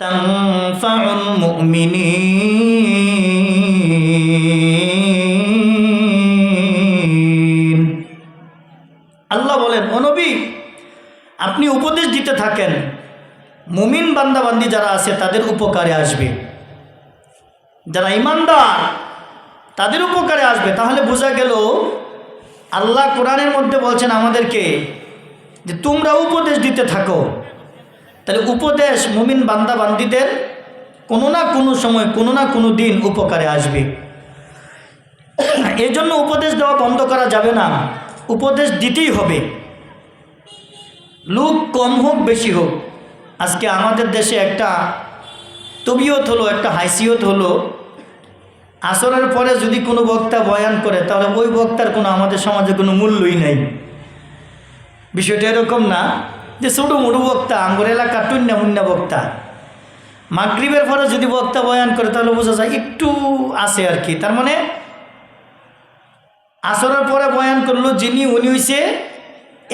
তানফাউল মুমিনিন। আল্লাহ বলেন, ও নবী, আপনি উপদেশ দিতে থাকেন, মুমিন বান্দাবান্দি যারা আছে তাদের উপকারে আসবে, যারা ঈমানদার তাদের উপকারে আসবে। তাহলে বোঝা গেল আল্লাহ কোরআনের মধ্যে বলছেন আমাদেরকে যে তোমরা উপদেশ দিতে থাকো। তাহলে উপদেশ মুমিন বান্দাবান্দিদের কোনো না কোনো সময় কোনো না কোনো দিন উপকারে আসবে। এই জন্য উপদেশ দেওয়া বন্ধ করা যাবে না, উপদেশ দিতেই হবে, লোক কম হোক বেশি হোক। আজকে আমাদের দেশে একটা তবিয়ত হলো, একটা হাইসিয়ত হলো, আসরের পরে যদি কোনো বক্তা বয়ান করে তাহলে ওই বক্তার কোনো আমাদের সমাজে কোনো মূল্যই নেই। বিষয়টা এরকম না যে ছোটো মোটো বক্তা, আঙ্গুর এলাকা টুন্না মুন্না বক্তা। মাগরিবের পরে যদি বক্তা বয়ান করে তাহলে বোঝা যায় একটু আছে আর কি। তার মানে আসরের পরে বয়ান করলো যিনি, উনি হইছে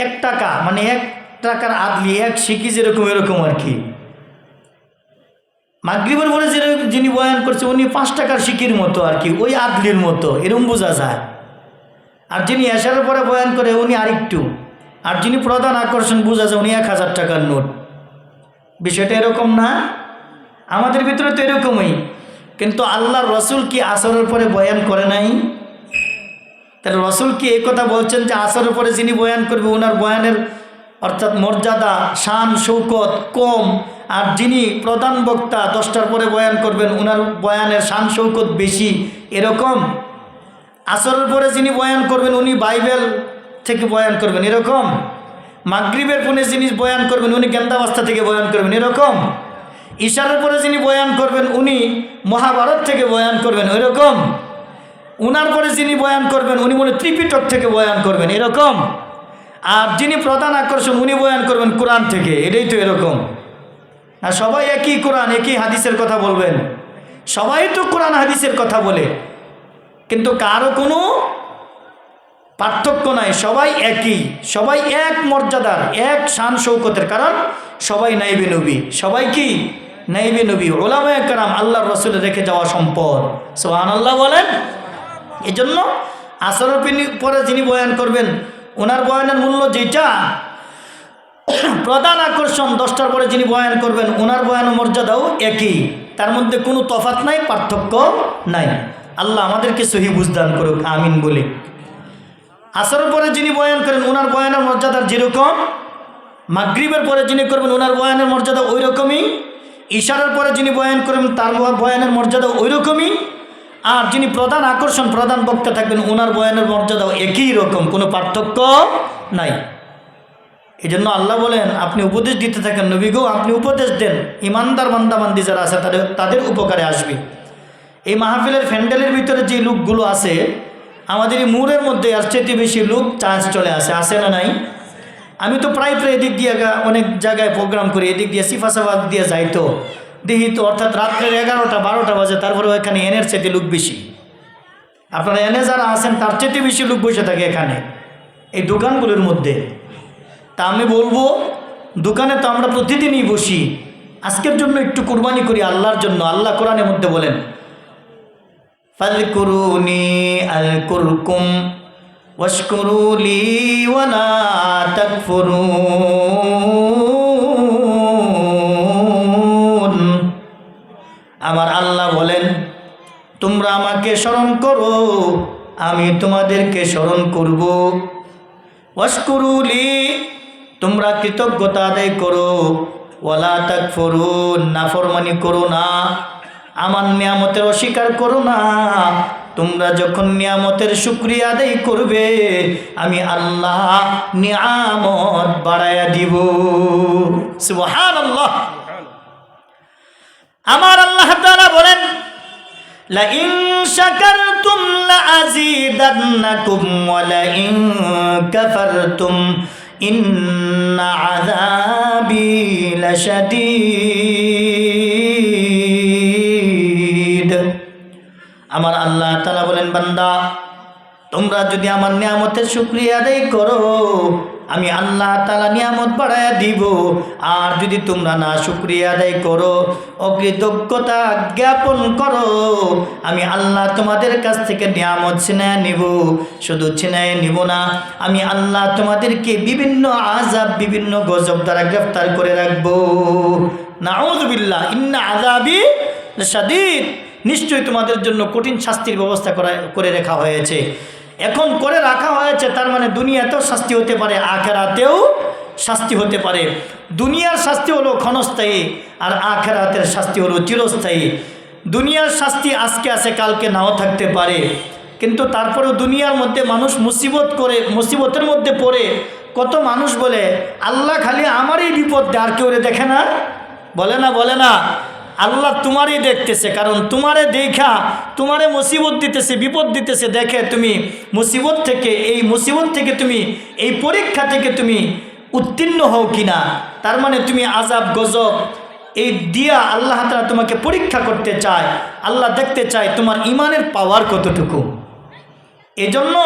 1 টাকা, মানে 1 টাকার আদলি, 1 সিকি যেরকম এরকম আর কি। মাগরিবের পরে যিনি বয়ান করছে উনি 5 টাকার সিকির মতো আর কি, ওই আদলির মতো, এরকম বোঝা যায়। আর যিনি এশারের পরে বয়ান করে উনি আরেকটু, আর যিনি প্রধান আকর্ষণ বোঝা যায় উনি 1000 টাকার নোট। বিষয়টা এরকম না? আমাদের ভিতরে তো এরকমই। কিন্তু আল্লাহর রসুল কি আসরের পরে বয়ান করে নাই? তাহলে রসুল কি এই কথা বলছেন যে আসরের পরে যিনি বয়ান করবে ওনার বয়ানের অর্থাৎ মর্যাদা, শান শৌকত কম, আর যিনি প্রধান বক্তা 10টার পরে বয়ান করবেন ওনার বয়ানের শান শৌকত বেশি, এরকম? আসরের পরে যিনি বয়ান করবেন উনি বাইবেল থেকে বয়ান করবেন, এরকম? মাগরিবের পরে যিনি বয়ান করবেন উনি গেন্দাবাস্তা থেকে বয়ান করবেন, এরকম? ইশারের পরে যিনি বয়ান করবেন উনি মহাভারত থেকে বয়ান করবেন, এরকম? উনার পরে যিনি বয়ান করবেন উনি মনে ত্রিপিটক থেকে বয়ান করবেন, এরকম? আর যিনি প্রধান আকর্ষণ উনি বয়ান করবেন কোরআন থেকে, এটাই তো এরকম। আর সবাই একই কোরআন একই হাদিসের কথা বলবেন, সবাই তো কোরআন হাদিসের কথা বলে, কিন্তু কারো কোনো পার্থক্য নাই, সবাই একই, সবাই এক মর্যাদার, এক শান শৌকতের, কারণ সবাই নাইবে নবী। সবাই কি? নাইবে নবী, ওলামায়ে কেরাম, আল্লাহর রাসূলের রেখে যাওয়া সম্পদ। সুবহানাল্লাহ বলেন। এই জন্য আসরের পরে যিনি বয়ান করবেন ওনার বয়ানের মূল্য যেটা, প্রধান আকর্ষণ 10টার পরে যিনি বয়ান করবেন ওনার বয়ানের মর্যাদাও একই, তার মধ্যে কোনো তফাৎ নাই, পার্থক্য নাই। আল্লাহ আমাদেরকে সহি বুঝদান করুক, আমিন বলি। আসরের পরে যিনি বয়ান করেন ওনার বয়ানের মর্যাদা যেরকম, মাগরিবের পরে যিনি করবেন ওনার বয়ানের মর্যাদা ওই রকমই, ইশারের পরে যিনি বয়ান করবেন তার বয়ানের মর্যাদা ওই রকমই, আর যিনি প্রধান আকর্ষণ প্রধান বক্তা থাকবেন ওনার বয়ানের মর্যাদাও একই রকম, কোনো পার্থক্য নাই। এই জন্য আল্লাহ বলেন আপনি উপদেশ দিতে থাকেন, নবী গো আপনি উপদেশ দেন, ইমানদার বান্দাবান্দি যারা আছে তাদের উপকারে আসবে। এই মাহফিলের প্যান্ডেলের ভিতরে যে লোকগুলো আছে, আমাদের এই মুরের মধ্যে আর চেয়ে বেশি লোক চার্জ চলে আসে না নাই? আমি তো প্রায় এদিক দিয়ে অনেক জায়গায় প্রোগ্রাম করি, এদিক দিয়ে সিফাসাবাদ দিয়ে যাই, তো দেখি তো অর্থাৎ রাত্রের 11টা-12টা বাজে, তারপরে এখানে এনের চেয়ে লোক বেশি। আপনারা এনে যারা আছেন তার চেয়ে বেশি লোক বসে থাকে এখানে এই দোকানগুলোর মধ্যে। তা আমি বলবো, দোকানে তো আমরা প্রতিদিনই বসি, আজকের জন্য একটু কুরবানি করি আল্লাহর জন্য। আল্লাহ কোরআনের মধ্যে বলেন, ফাযকুরুনি আযকুরকুম ওয়াশকুরু লি ওয়া লা তাকফুরুন। আমার আল্লাহ বলেন তোমরা আমাকে স্মরণ করো, আমি তোমাদেরকে স্মরণ করব। ওয়াশকুরু লি, তোমরা কৃতজ্ঞতা আদায় করো, ওয়া লা তাকফুরুন, নাফরমানি করো না, আমার নিয়ামতের অস্বীকার করো না। তোমরা যখন নিয়ামতের শুকরিয়া আদায় করবে আমি আল্লাহ নিয়ামত বাড়ায়া দিব। সুবহানাল্লাহ। আমার আল্লাহ তাআলা বলেন, লা ইন শাকারতুম লা আযীদান্নাকুম ওয়া লা ইন কাফারতুম ইন্না আযাবি লাশাদীদ। আমার আল্লাহ তাআলা বলেন, বান্দা তোমরা যদি আমার নিয়ামতের শুকরিয়া আদায় করো আমি আল্লাহ তাআলা নিয়ামত বাড়ায়া দিব। আর যদি তোমরা না শুকরিয়া আদায় করো, অকৃতজ্ঞতা জ্ঞাপন করো, আমি আল্লাহ তোমাদের কাছ থেকে নিয়ামত ছিনায় নিব। শুধু ছিনায় নিব না, আমি আল্লাহ তোমাদেরকে বিভিন্ন আযাব, বিভিন্ন গজব দ্বারা গ্রেফতার করে রাখবো। নাউযুবিল্লাহ, ইন্না আযাবি লাশাদীদ। নিশ্চয়ই তোমাদের জন্য কঠিন শাস্তির ব্যবস্থা করে রাখা হয়েছে। এখন করে রাখা হয়েছে, তার মানে দুনিয়াতেও শাস্তি হতে পারে, আখিরাতেও শাস্তি হতে পারে। দুনিয়ার শাস্তি হলো ক্ষণস্থায়ী, আর আখিরাতের শাস্তি হলো চিরস্থায়ী। দুনিয়ার শাস্তি আজকে আছে, কালকে নাও থাকতে পারে, কিন্তু তারপরেও দুনিয়ার মধ্যে মানুষ মুসিবতের মধ্যে পড়ে। কত মানুষ বলে, আল্লাহ খালি আমারই বিপদ দেয়, আর কেউ দেখে না। বলে না আল্লাহ তোমারই দেখতেছে, কারণ তোমারে দেখা তোমারে মুসিবত দিতেছে, বিপদ দিতেছে, দেখে তুমি মুসিবত থেকে তুমি এই পরীক্ষা থেকে তুমি উত্তীর্ণ হও কিনা। তার মানে তুমি আযাব গজব এই দিয়া আল্লাহ তাআলা তোমাকে পরীক্ষা করতে চায়। আল্লাহ দেখতে চায় তোমার ইমানের পাওয়ার কতটুকু। এজন্য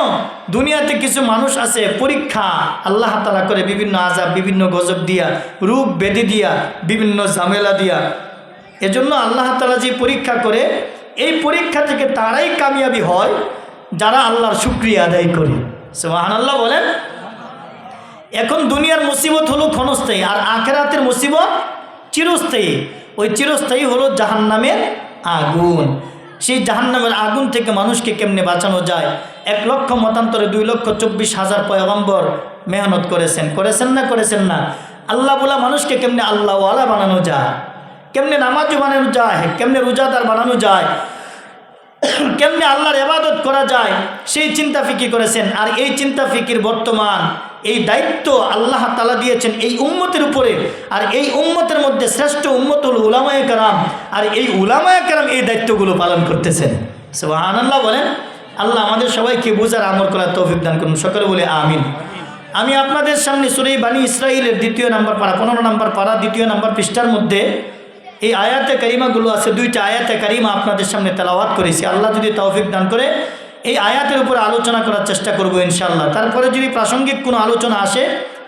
দুনিয়াতে কিছু মানুষ আছে, পরীক্ষা আল্লাহ তাআলা করে বিভিন্ন আযাব, বিভিন্ন গজব দিয়া, রোগ ব্যাধি দিয়া, বিভিন্ন ঝামেলা দিয়া। এজন্য আল্লাহ তাআলা যে পরীক্ষা করে, এই পরীক্ষা থেকে তারাই কামিয়াবি হয় যারা আল্লাহর শুকরিয়া আদায় করে। সুবহানাল্লাহ বলেন। এখন দুনিয়ার মুসিবত হলো ক্ষণস্থায়ী, আর আখিরাতের মুসিবত চিরস্থায়ী। ওই চিরস্থায়ী হলো জাহান্নামের আগুন। সেই জাহান্নামের আগুন থেকে মানুষকে কেমনে বাঁচানো যায়, 1 লক্ষ মতান্তরে 2,24,000 পয়গম্বর মেহনত করেছেন না। আল্লাহ বলা মানুষকে কেমনে আল্লাহওয়ালা বানানো যায়, কেমনে নামাজি বানানো যায়, কেমনে রোজাদার বানানো যায়, কেমনে আল্লাহর ইবাদত করা যায়, সেই চিন্তা ফিকির করেছেন। আর এই চিন্তা ফিকির বর্তমান এই দায়িত্ব আল্লাহ তাআলা দিয়েছেন এই উম্মতের উপরে। আর এই উম্মতের মধ্যে শ্রেষ্ঠ উম্মত হল উলামায়ে কেরাম। আর এই উলামায়ে কেরাম এই দায়িত্বগুলো পালন করতেছেন। সুবহানাল্লাহ বলেন। আল্লাহ আমাদের সবাইকে বুঝার আমল করার তৌফিক দান করুন। সকলে বলে আমিন। আমি আপনাদের সামনে সূরা বনী ইসরাঈলের 2 নম্বর পারা, 15 নম্বর পারা, 2 নম্বর পৃষ্ঠার মধ্যে এই আয়াতে কারিমাগুলো আছে। 2টা আয়াতে কারিমা আপনাদের সামনে তেলাওয়াত করেছি। আল্লাহ যদি তৌফিক দান করে এই আয়াতের উপরে আলোচনা করার চেষ্টা করব ইনশাআল্লাহ। তারপরে যদি প্রাসঙ্গিক কোনো আলোচনা আসে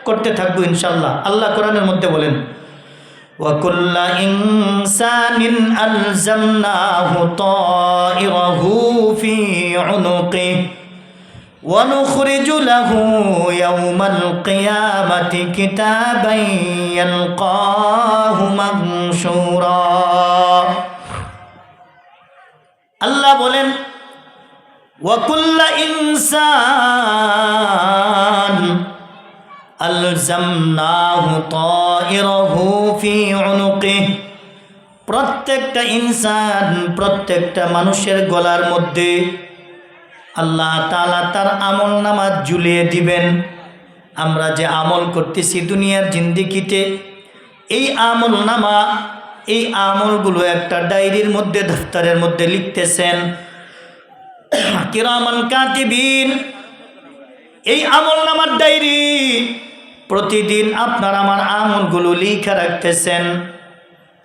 করতে থাকবো ইনশাআল্লাহ। আল্লাহ কোরআনের মধ্যে বলেন, ওয়া কুল্লা ইনসানিন আলজামনাহু তায়িরাহু ফি উনুকি ওয়া নুখরিজু লাহু ইয়াওমাল কিয়ামাতি কিতাবান ইয়ালকাহু মানশুরা। আল্লাহ বলেন, ওয়া কুল্লা ইনসান আলজামনাহু তায়িরাহু ফি উনুকিহি। প্রত্যেকটা ইনসান, প্রত্যেকটা মানুষের গলার মধ্যে আল্লাহ তাআলা তার আমলনামা ঝুলিয়ে দিবেন। আমরা যে আমল করতেছি দুনিয়ার জিন্দেগিতে, এই আমলনামা, এই আমলগুলো একটা ডায়েরির মধ্যে, দফতরের মধ্যে লিখতেছেন কিরামান কাতিবিন। এই আমলনামার ডায়েরি প্রতিদিন আপনার আমার আমলগুলো লিখে রাখতেছেন।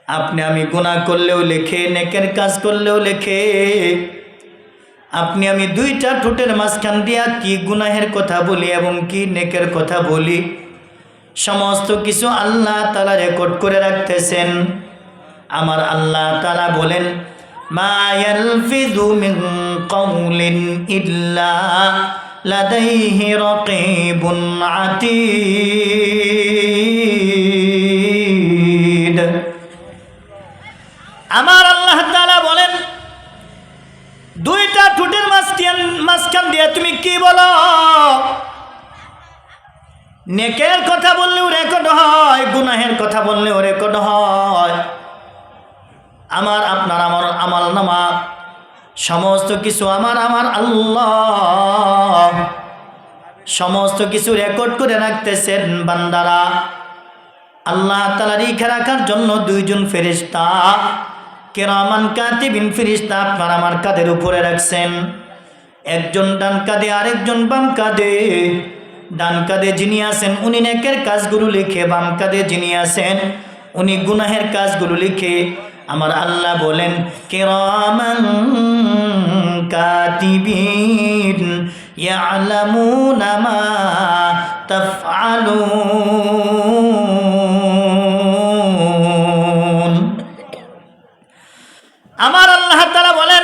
আপনি আমি গুনাহ করলেও লেখে, নেকের কাজ করলেও লেখে। আপনি আমি 2টা ঠোঁটের মাঝখান দিয়া কি গুনাহের কথা বলি এবং কি নেকের কথা বলি, সমস্ত কিছু আল্লাহ তাআলা রেকর্ড করে রাখতেছেন। আমার আল্লাহ তাআলা বলেন, মা ইয়ালফিযু মিন কাওলিন ইল্লা লাদাইহি রাকীবুন আতীদ। আমার আল্লাহ তাআলা বলেন, 2টা ঠোঁটের মাঝখান দিয়ে তুমি কি বলো, নেকের কথা বললেও রেকর্ড হয়, গুনাহের কথা বললেও রেকর্ড হয়। আমার আপনার আমার আমলনামা সমস্ত কিছু আমার আল্লাহ সমস্ত কিছু রেকর্ড করে রাখতেছেন বান্দারা। আল্লাহ তাআলা লিখে রাখার জন্য 2জন ফেরেশতা, কিরামান কাতিবিন ফেরেশতা আপনার আমার কাঁধের উপরে রাখছেন। একজন ডান কাঁধে, আরেকজন বাম কাঁধে। ডান কাঁধে যিনি আছেন উনি নেকের কাজগুলো লিখে, বাম কাঁধে যিনি আছেন উনি গুনাহের কাজগুলো লিখে। আমার আল্লাহ বলেন, কিরামান কাতিবিন ইয়ালামুনা মা তাফআলুন। আমার আল্লাহ তাআলা বলেন,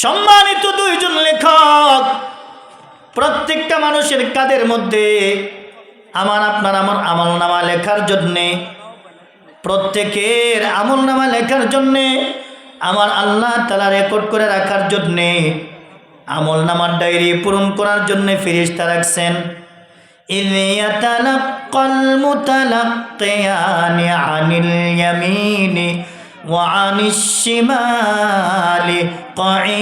সম্মানিত দুইজন লেখক, প্রত্যেকটা মানুষের কাদের মধ্যে আমার আপনার আমার আমলনামা লেখার জন্যে, প্রত্যেকের আমলনামা লেখার জন্যে, আমার আল্লাহ তাআলা রেকর্ড করে রাখার জন্যে, আমলনামার ডায়েরি পূরণ করার জন্য ফেরেশতা রাখছেন। ইয ইয়াতালাক্কাল মুতালাক্কিয়ানি আনিল ইয়ামিনি ওয়া আনিশ শিমালি কাঈদ।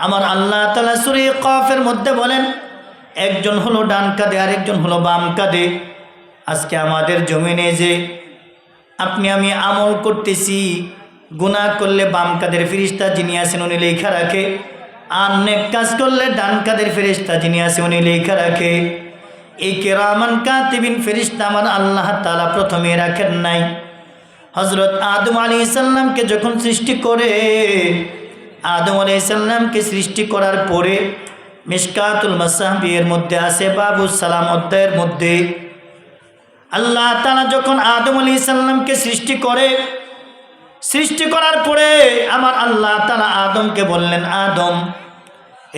আমার আল্লাহ তাআলা সূরা কাফের মধ্যে বলেন, একজন হলো ডান কাঁধে আরেকজন হলো বাম কাঁধে। আজকে আমাদের জমিনে যে আপনি আমি আমল করতেছি, গুনাহ করলে বাম কাঁধের ফেরেশতা যিনি আছেন উনি লেখা রাখে, আর নেক কাজ করলে ডান কাঁধের ফেরেশতা যিনি আছেন উনি লেখা রাখে। এই কিরামান কাতিবিন ফেরেশতা আমার আল্লাহ তাআলা প্রথমে রাখেন নাই। হযরত আদম আলাইহিস সালামকে যখন সৃষ্টি করে, আদম আলাইহিস সালামকে সৃষ্টি করার পরে মিশকাতুল মাসাবিহের মধ্যে আছে বাবুস সালাম অধ্যায়ের মধ্যে আল্লাহ তাআলা যখন আদম আলাইহিস সালামকে সৃষ্টি করে, সৃষ্টি করার পরে আমার আল্লাহ তাআলা আদমকে বললেন, আদম,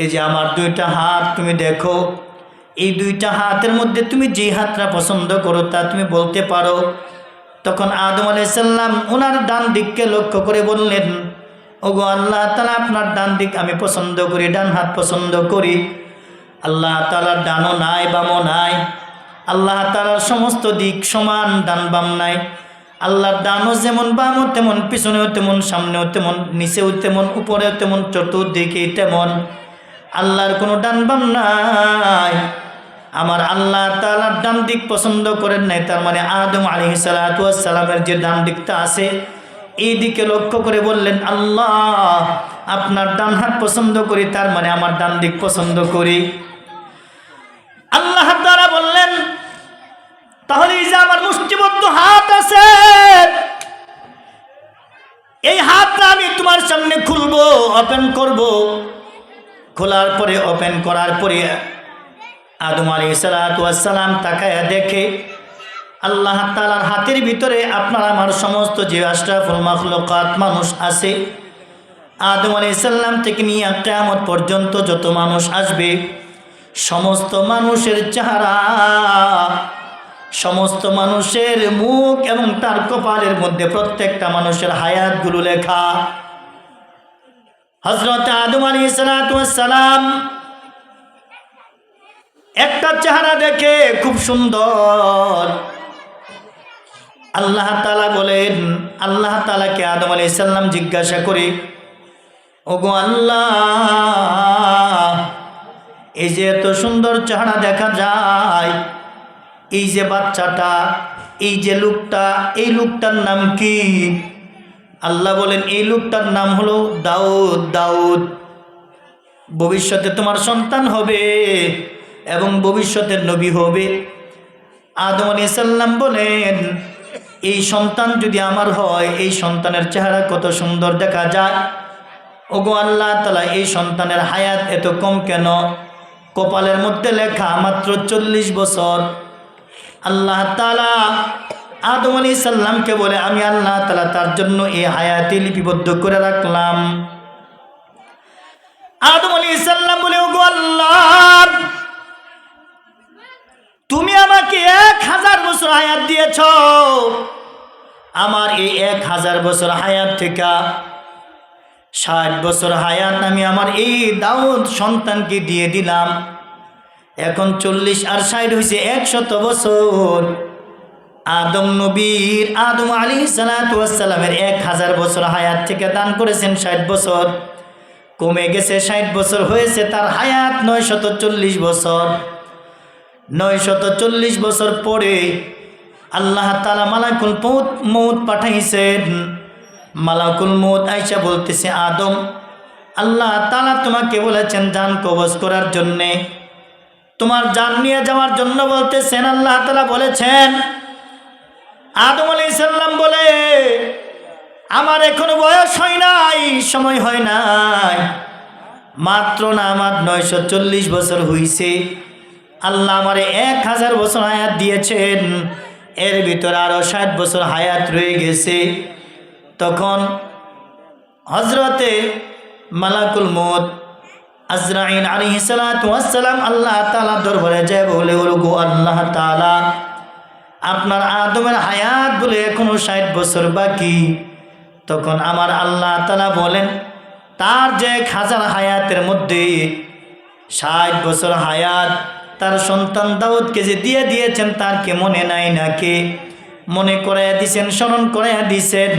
এই যে আমার দুইটা হাত তুমি দেখো, এই দুইটা হাতের মধ্যে তুমি যে হাতটা পছন্দ করো তা তুমি বলতে পারো। তখন আদম আলাইহিস সালাম ওনার ডান দিককে লক্ষ্য করে বললেন, ওগো আল্লাহ তাআলা, আপনার ডান দিক আমি পছন্দ করি, ডান হাত পছন্দ করি। আল্লাহ তাআলার ডানও নাই বামও নাই, আল্লাহ তাআলার সমস্ত দিক সমান, ডান বাম নাই। আল্লাহর ডানও যেমন বামও তেমন, পিছনেও তেমন, সামনেও তেমন, নিচেও তেমন, উপরেও তেমন, চতুর্দিকে তেমন। আল্লাহর কোনো ডান বাম নাই। আমার আল্লাহ তাআলার ডান দিক পছন্দ করেন নাই, তার মানে আদম আলাইহিস সালাতু ওয়াস সালামের যে ডান দিকটা আছে এই দিকে লক্ষ্য করে বললেন, আল্লাহ আপনার ডান হাত পছন্দ করি, তার মানে আমার ডান দিক পছন্দ করি। আল্লাহ তাআলা বললেন, তাহলে এই যে আমার মুষ্টিবদ্ধ হাত আছে, এই হাতটা আমি তোমার সামনে খুলবো, ওপেন করব। খোলার পরে, ওপেন করার পরে আদম আলাইহিস সালাতু ওয়াস সালাম তাকায়া দেখে আল্লাহ তাআলার হাতের ভিতরে আপনার আমার সমস্ত যে আশরাফুল মাখলুকাত মানুষ আছে, আদম আলাইহিস সালাম থেকে নিয়ে কিয়ামত পর্যন্ত যত মানুষ আসবে, সমস্ত মানুষের চেহারা, সমস্ত মানুষের মুখ এবং তার কপালের মধ্যে প্রত্যেকটা মানুষের হায়াতগুলো লেখা। হযরত আদম আলাইহিস সালাতু ওয়াস সালাম একটা চেহারা দেখে খুব সুন্দর। আল্লাহ তাআলা বলেন, আল্লাহ তাআলাকে আদম আলাইহিস সালাম জিজ্ঞাসা করে, ওগো আল্লাহ, এই যে এত সুন্দর চেহারা দেখা যায়, এই যে বাচ্চাটা, এই যে লোকটা, এই লোকটার নাম কি? আল্লাহ বলেন, এই লোকটার নাম হলো দাউদ। দাউদ, ভবিষ্যতে তোমার সন্তান হবে এবং ভবিষ্যতের নবী হবে। আদম আলাইহিস সালাম বলেন, এই সন্তান যদি আমার হয়, এই সন্তানের চেহারা কত সুন্দর দেখা যায়। ওগো আল্লাহ তাআলা, এই সন্তানের হায়াত এত কম কেন? কপালের মধ্যে লেখা মাত্র 40 বছর। আল্লাহ তাআলা আদম আলাইহিস সালামকে বলে, আমি আল্লাহ তাআলা তার জন্য এই হায়াতে লিপিবদ্ধ করে রাখলাম। আদম আলাইহিস সালাম বলে, ওগো আল্লাহ, তুমি আমাকে 1000 বছর হায়াত দিয়েছ, আমার এই 1000 বছর হায়াত থেকে 60 বছর হায়াত আমি আমার এই দাউদ সন্তানকে দিয়ে দিলাম। এখন 40 আর 60 হয়েছে 100 বছর। আদম নবীর, আদম আলাইহিস সালাতু ওয়াস সালামের 1000 বছর হায়াত থেকে দান করেছেন 60 বছর, কমে গেছে 60 বছর, হয়েছে তার হায়াত 940 বছর। 940 বছর পরে আল্লাহ তাআলা মালাকুল মউত পাঠাইছেন। মালাকুল মউত আইসা বলতেছে, আদম, আল্লাহ তাআলা তোমাকে বলেছেন জান কবজ করার জন্যে, তোমার জান নিয়ে যাওয়ার জন্য বলতেছেন। আল্লাহ তাআলা বলেছেন, আদম আলাইহিস সালাম বলে, আমার এখনো বয়স হয় নাই, সময় হয় নাই, মাত্র না আমার 940 বছর হইছে। আল্লাহ আমারে 1000 বছর হায়াত দিয়েছেন, এর ভিতরে আরো 60 বছর হায়াত রয়ে গেছে। তখন হযরতে মালাকুল মউত আজরাইল আলাইহিস সালাতু ওয়াস সালাম আল্লাহ তাআলা দরবারে যায় বলে, ওগো আল্লাহ তাআলা, আপনার আদমের হায়াত বলে এখনো 60 বছর বাকি। তখন আমার আল্লাহ তাআলা বলেন, তার যে 1000 হায়াতের মধ্যে 60 বছর হায়াত তার সন্তান দাউদকে যে দিয়ে দিয়েছেন, তার কে মনে নাই নাকি? মনে করাইয়া দিছেন, স্মরণ করাইয়া দিছেন।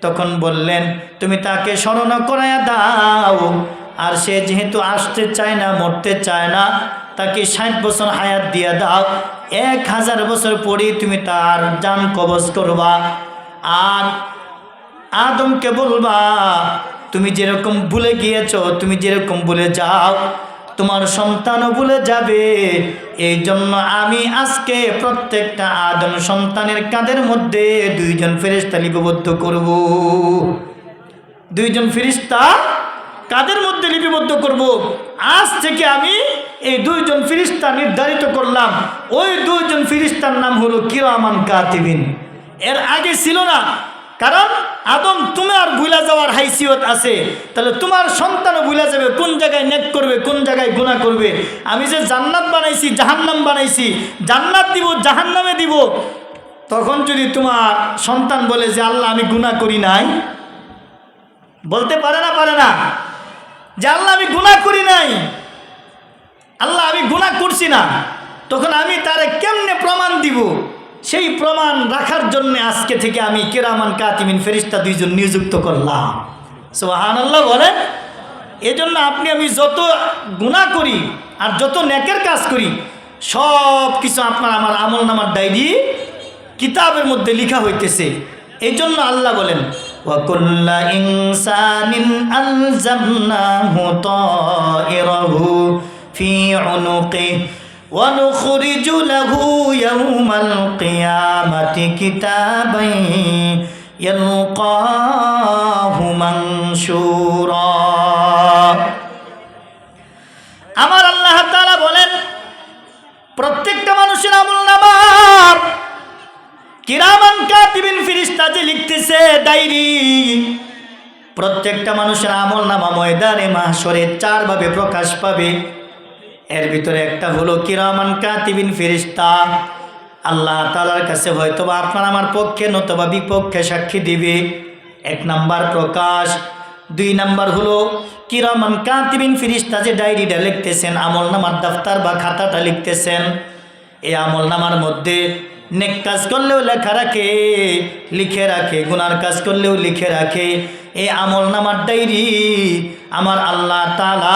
তখন বললেন, তুমি তাকে স্মরণ করাইয়া দাও, আর সে যেহেতু আসতে চায় না, মরতে চায় না, তাকে 60 বছর হায়াত দিয়ে দাও। 1000 বছর পরেই তুমি তার জান কবজ করবা। আর আদমকে বলবা, তুমি যেরকম ভুলে গিয়েছো, তুমি যেরকম ভুলে যাও, তোমার সন্তানও ভুলে যাবে। এই জন্য আমি আজকে প্রত্যেকটা আদম সন্তানের কাঁধের মধ্যে 2 জন ফেরেশতা লিপিবদ্ধ করব। 2 জন ফেরেশতা কাদের মধ্যে লিপিবদ্ধ করব। আজ থেকে আমি এই 2 জন ফেরেশতা নির্ধারিত করলাম। ওই 2 জন ফেরেশতার নাম হলো কিরামান কাতিবিন। এর আগে ছিল না, কারণ আদম তোমার ভুলা যাওয়ার হাইসিয়ত আছে, তাহলে তোমার সন্তানও ভুলা যাবে কোন জায়গায় নেক করবে, কোন জায়গায় গুনাহ করবে। আমি যে জান্নাত বানাইছি, জাহান্নাম বানাইছি, জান্নাত দিব, জাহান্নামে দিব, তখন যদি তোমার সন্তান বলে যে আল্লাহ আমি গুনাহ করি নাই, বলতে পারে না? পারে না? যে আল্লাহ আমি গুনাহ করি নাই, আল্লাহ আমি গুনাহ করছি না, তখন আমি তারে কেমনে প্রমাণ দিব? সেই প্রমাণ রাখার জন্য আজকে থেকে আমি কিরামান কাতিবিন ফেরেশতা 2 জন নিযুক্ত করলাম। সুবহানাল্লাহ বলেন। এজন্য আপনি আমি যত গুনাহ করি আর যত নেকের কাজ করি, সব কিছু আপনার আমার আমলনামার ডায়েরি কিতাবের মধ্যে লেখা হইতেছে। এই জন্য আল্লাহ বলেন, ওয়া কুল্লা ইনসানিন আলজামনাহু তায়রাহু ফি উনুকিহি ওয়া নুখরিজু লাহু ইয়াওমাল কিয়ামাতি কিতাবান ইয়ালকাহু মানশুরা। আমার আল্লাহ তাআলা বলেন, প্রত্যেকটা মানুষের আমলনামা কিরামান কাতিবিন ফেরেশতা যে লিখতেছে ডায়েরি, প্রত্যেকটা মানুষের আমলনামা ময়দানে মাহশরে 4 ভাবে প্রকাশ পাবে। এর ভিতরে একটা হলো কিরামান কাতিবিন ফেরেশতা। আল্লাহ তাআলার কাছে হয়তোবা আপনার আমার পক্ষে নতুবা বিপক্ষে সাক্ষী দিবে। 1 নাম্বার প্রকাশ। 2 নাম্বার হলো কিরামান কাতিবিন ফেরেশতা যে ডায়েরিটা লিখতেছেন, আমলনামার দফতর বা খাতাটা লিখতেছেন, এই আমলনামার মধ্যে নেক কাজ করলেও লেখা রাখে, লিখে রাখে, গুনার কাজ করলেও লিখে রাখে। এই আমলনামার ডায়েরি আমার আল্লাহ তাআলা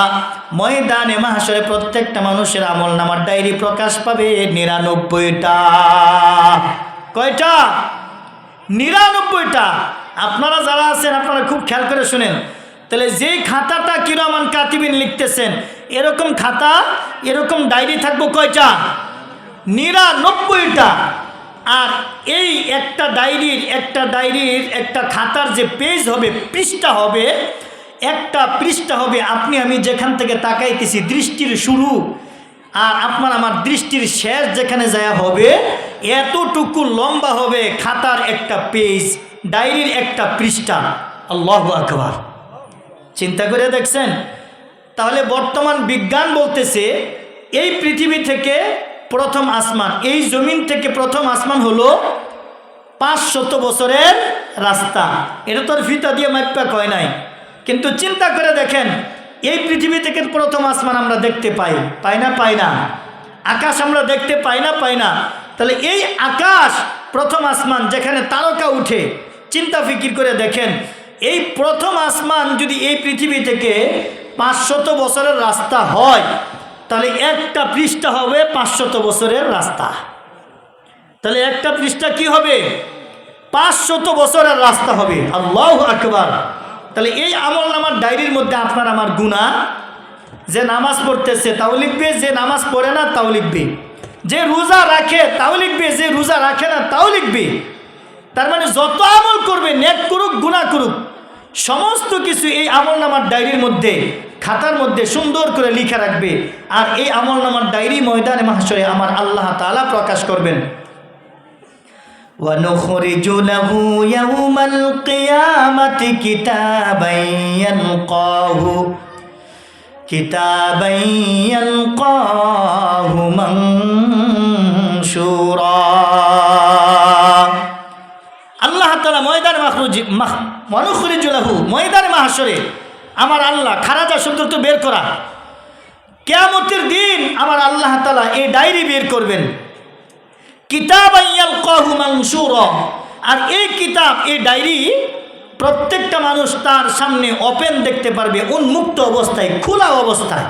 ময়দানে মাহশরে প্রত্যেকটা মানুষের আমলনামার ডায়েরি প্রকাশ পাবে 99টা। কয়টা? 99টা। আপনারা যারা আছেন আপনারা খুব খেয়াল করে শুনেন। তাহলে যেই খাতাটা কিরামান কাতিবিন লিখতেছেন, এরকম খাতা, এরকম ডায়েরি থাকবো কয়টা? 99টা। আর এই একটা ডায়েরির একটা খাতার যে পেজ হবে, পৃষ্ঠা হবে, একটা পৃষ্ঠা হবে আপনি আমি যেখান থেকে তাকাইতেছি দৃষ্টির শুরু আর আপনার আমার দৃষ্টির শেষ যেখানে যায় হবে, এতটুকু লম্বা হবে খাতার একটা পেজ, ডায়েরির একটা পৃষ্ঠা। আল্লাহু আকবার। চিন্তা করে দেখছেন? তাহলে বর্তমান বিজ্ঞান বলতেছে এই পৃথিবী থেকে প্রথম আসমান, এই জমিন থেকে প্রথম আসমান হলো 500 বছরের রাস্তা। এটা তো আর ফিতা দিয়ে মাপা কয় নাই, কিন্তু চিন্তা করে দেখেন এই পৃথিবী থেকে প্রথম আসমান আমরা দেখতে পাই, পাই না? পাই না? আকাশ আমরা দেখতে পাই না? পাই না? তাহলে এই আকাশ প্রথম আসমান যেখানে তারকা উঠে, চিন্তা ফিকির করে দেখেন এই প্রথম আসমান যদি এই পৃথিবী থেকে 500 বছরের রাস্তা হয়, তাহলে একটা পৃষ্ঠা হবে 500 বছরের রাস্তা। তাহলে একটা পৃষ্ঠা কি হবে? 500 বছরের রাস্তা হবে। আল্লাহু আকবার। তাহলে এই আমলনামার ডায়েরির মধ্যে আপনার আমার গুনাহ, যে নামাজ পড়তেছে তাও লিখবে, যে নামাজ পড়ে না তাও লিখবে, যে রোজা রাখে তাও লিখবে, যে রোজা রাখে না তাও লিখবে। তার মানে যত আমল করবে, নেক করুক গুনাহ করুক, সমস্ত কিছু এই আমলনামার ডায়েরির মধ্যে, খাতার মধ্যে সুন্দর করে লিখে রাখবে। আর এই আমলনামার ডায়েরি ময়দানে মাহশরে আমার আল্লাহ তাআলা প্রকাশ করবেন। وَنُخْرِجُ لَهُ يَوْمَ الْقِيَامَةِ كِتَابًا يَلْقَاهُ مَنشُورًا। আল্লাহ তাআলা ওয়ানুখরিজু লাহু ময়দানে মাহশরে আমার আল্লাহ, খারাজা শব্দ তো বের করা, কিয়ামতের দিন আমার আল্লাহ তাআলা এই ডায়েরি বের করবেন। কিতাবান ইয়ালকাহু মানশুরা, আর এই কিতাব, এই ডায়েরি প্রত্যেকটা মানুষ তার সামনে ওপেন দেখতে পারবে, উন্মুক্ত অবস্থায়, খোলা অবস্থায়।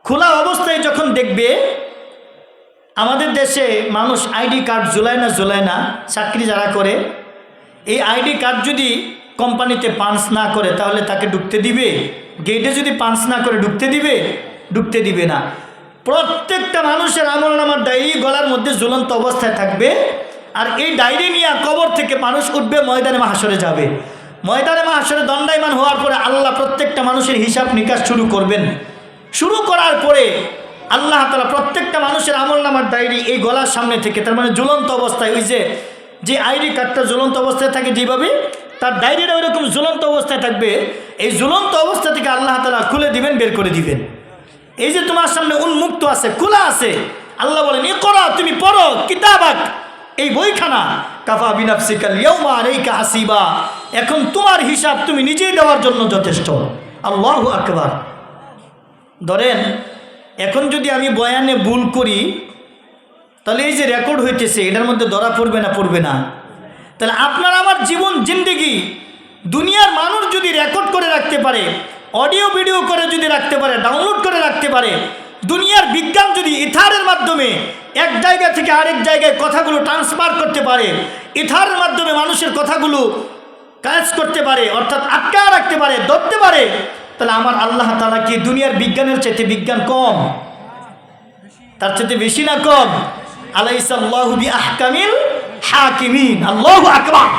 খোলা অবস্থায় যখন দেখবে, আমাদের দেশে মানুষ আইডি কার্ড ঝুলায় না চাকরি যারা করে, এই আইডি কার্ড যদি কোম্পানিতে পাঞ্চ না করে তাহলে তাকে ঢুকতে দিবে? গেটে যদি পাঞ্চ না করে ঢুকতে দিবে না। প্রত্যেকটা মানুষের আমলনামার ডায়েরি গলার মধ্যে ঝুলন্ত অবস্থায় থাকবে। আর এই ডায়েরি নিয়ে কবর থেকে মানুষ উঠবে, ময়দানে মাহশরে যাবে। ময়দানে মাহশরে দণ্ডায়মান হওয়ার পরে আল্লাহ প্রত্যেকটা মানুষের হিসাব নিকাশ শুরু করবেন। শুরু করার পরে আল্লাহ তাআলা প্রত্যেকটা মানুষের আমলনামার ডায়েরি এই গলার সামনে থেকে, তার মানে ঝুলন্ত অবস্থায়, ওই যে আইডি কার্ডটা ঝুলন্ত অবস্থায় থাকে যেভাবে, তার ডায়েরিটা ওইরকম ঝুলন্ত অবস্থায় থাকবে। এই ঝুলন্ত অবস্থা থেকে আল্লাহ তাআলা খুলে দিবেন, বের করে দিবেন। এই যে তোমার সামনে উন্মুক্ত আছে, খোলা আছে, আল্লাহ বলেন ইকরা, তুমি পড়ো কিতাবাক, এই বইখানা, কাফা বিনাফসিকাল ইয়াউমা আলাইকা হাসিবা, এখন তোমার হিসাব তুমি নিজেই দেওয়ার জন্য যথেষ্ট। আল্লাহু আকবার। ধরেন এখন যদি আমি বয়ানে ভুল করি, তাহলে এই যে রেকর্ড হইতেছে এটার মধ্যে ধরা পড়বে না? তাহলে আপনার আমার জীবন জিন্দেগি দুনিয়ার মানুষ যদি রেকর্ড করে রাখতে পারে, অডিও ভিডিও করে যদি রাখতে পারে, ডাউনলোড করে রাখতে পারে, দুনিয়ার বিজ্ঞান যদি ইথারের মাধ্যমে এক জায়গা থেকে আরেক জায়গায় কথাগুলো ট্রান্সফার করতে পারে, ইথারের মাধ্যমে মানুষের কথাগুলো কাজ করতে পারে, অর্থাৎ আটকা রাখতে পারে, ধরতে পারে, তাহলে আমার আল্লাহ তাআলা কি দুনিয়ার বিজ্ঞানের চাইতে বিজ্ঞান কম? তার চাইতে বেশি না কম? আলাইসাল্লাহু বিআহকামিল হাকিমিন। আল্লাহু আকবার।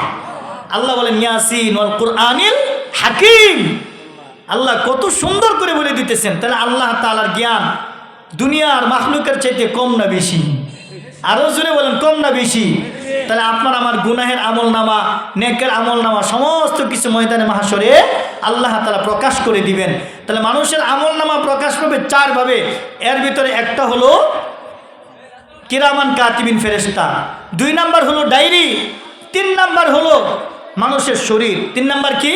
আল্লাহ বলেন ইয়াসিন ওয়াল কুরআনিল হাকিম। আল্লাহ কত সুন্দর করে বলে দিতেছেন। তাহলে আল্লাহ তাআলার জ্ঞান দুনিয়ার মাখলুকের চাইতে কম না বেশি? আরো জোরে বলেন, কম না বেশি? তাহলে আপনার আমার গুনাহের আমলনামা, নেকের আমলনামা সমস্ত কিছু ময়দানে মাহশরে আল্লাহ তাআলা প্রকাশ করে দিবেন। তাহলে মানুষের আমলনামা প্রকাশ পাবে চার ভাবে। এর ভিতরে একটা হলো কিরামান কাতিবিন ফেরেশতা, 2 নাম্বার হলো ডায়েরি, 3 নাম্বার হলো মানুষের শরীর। 3 নাম্বার কি?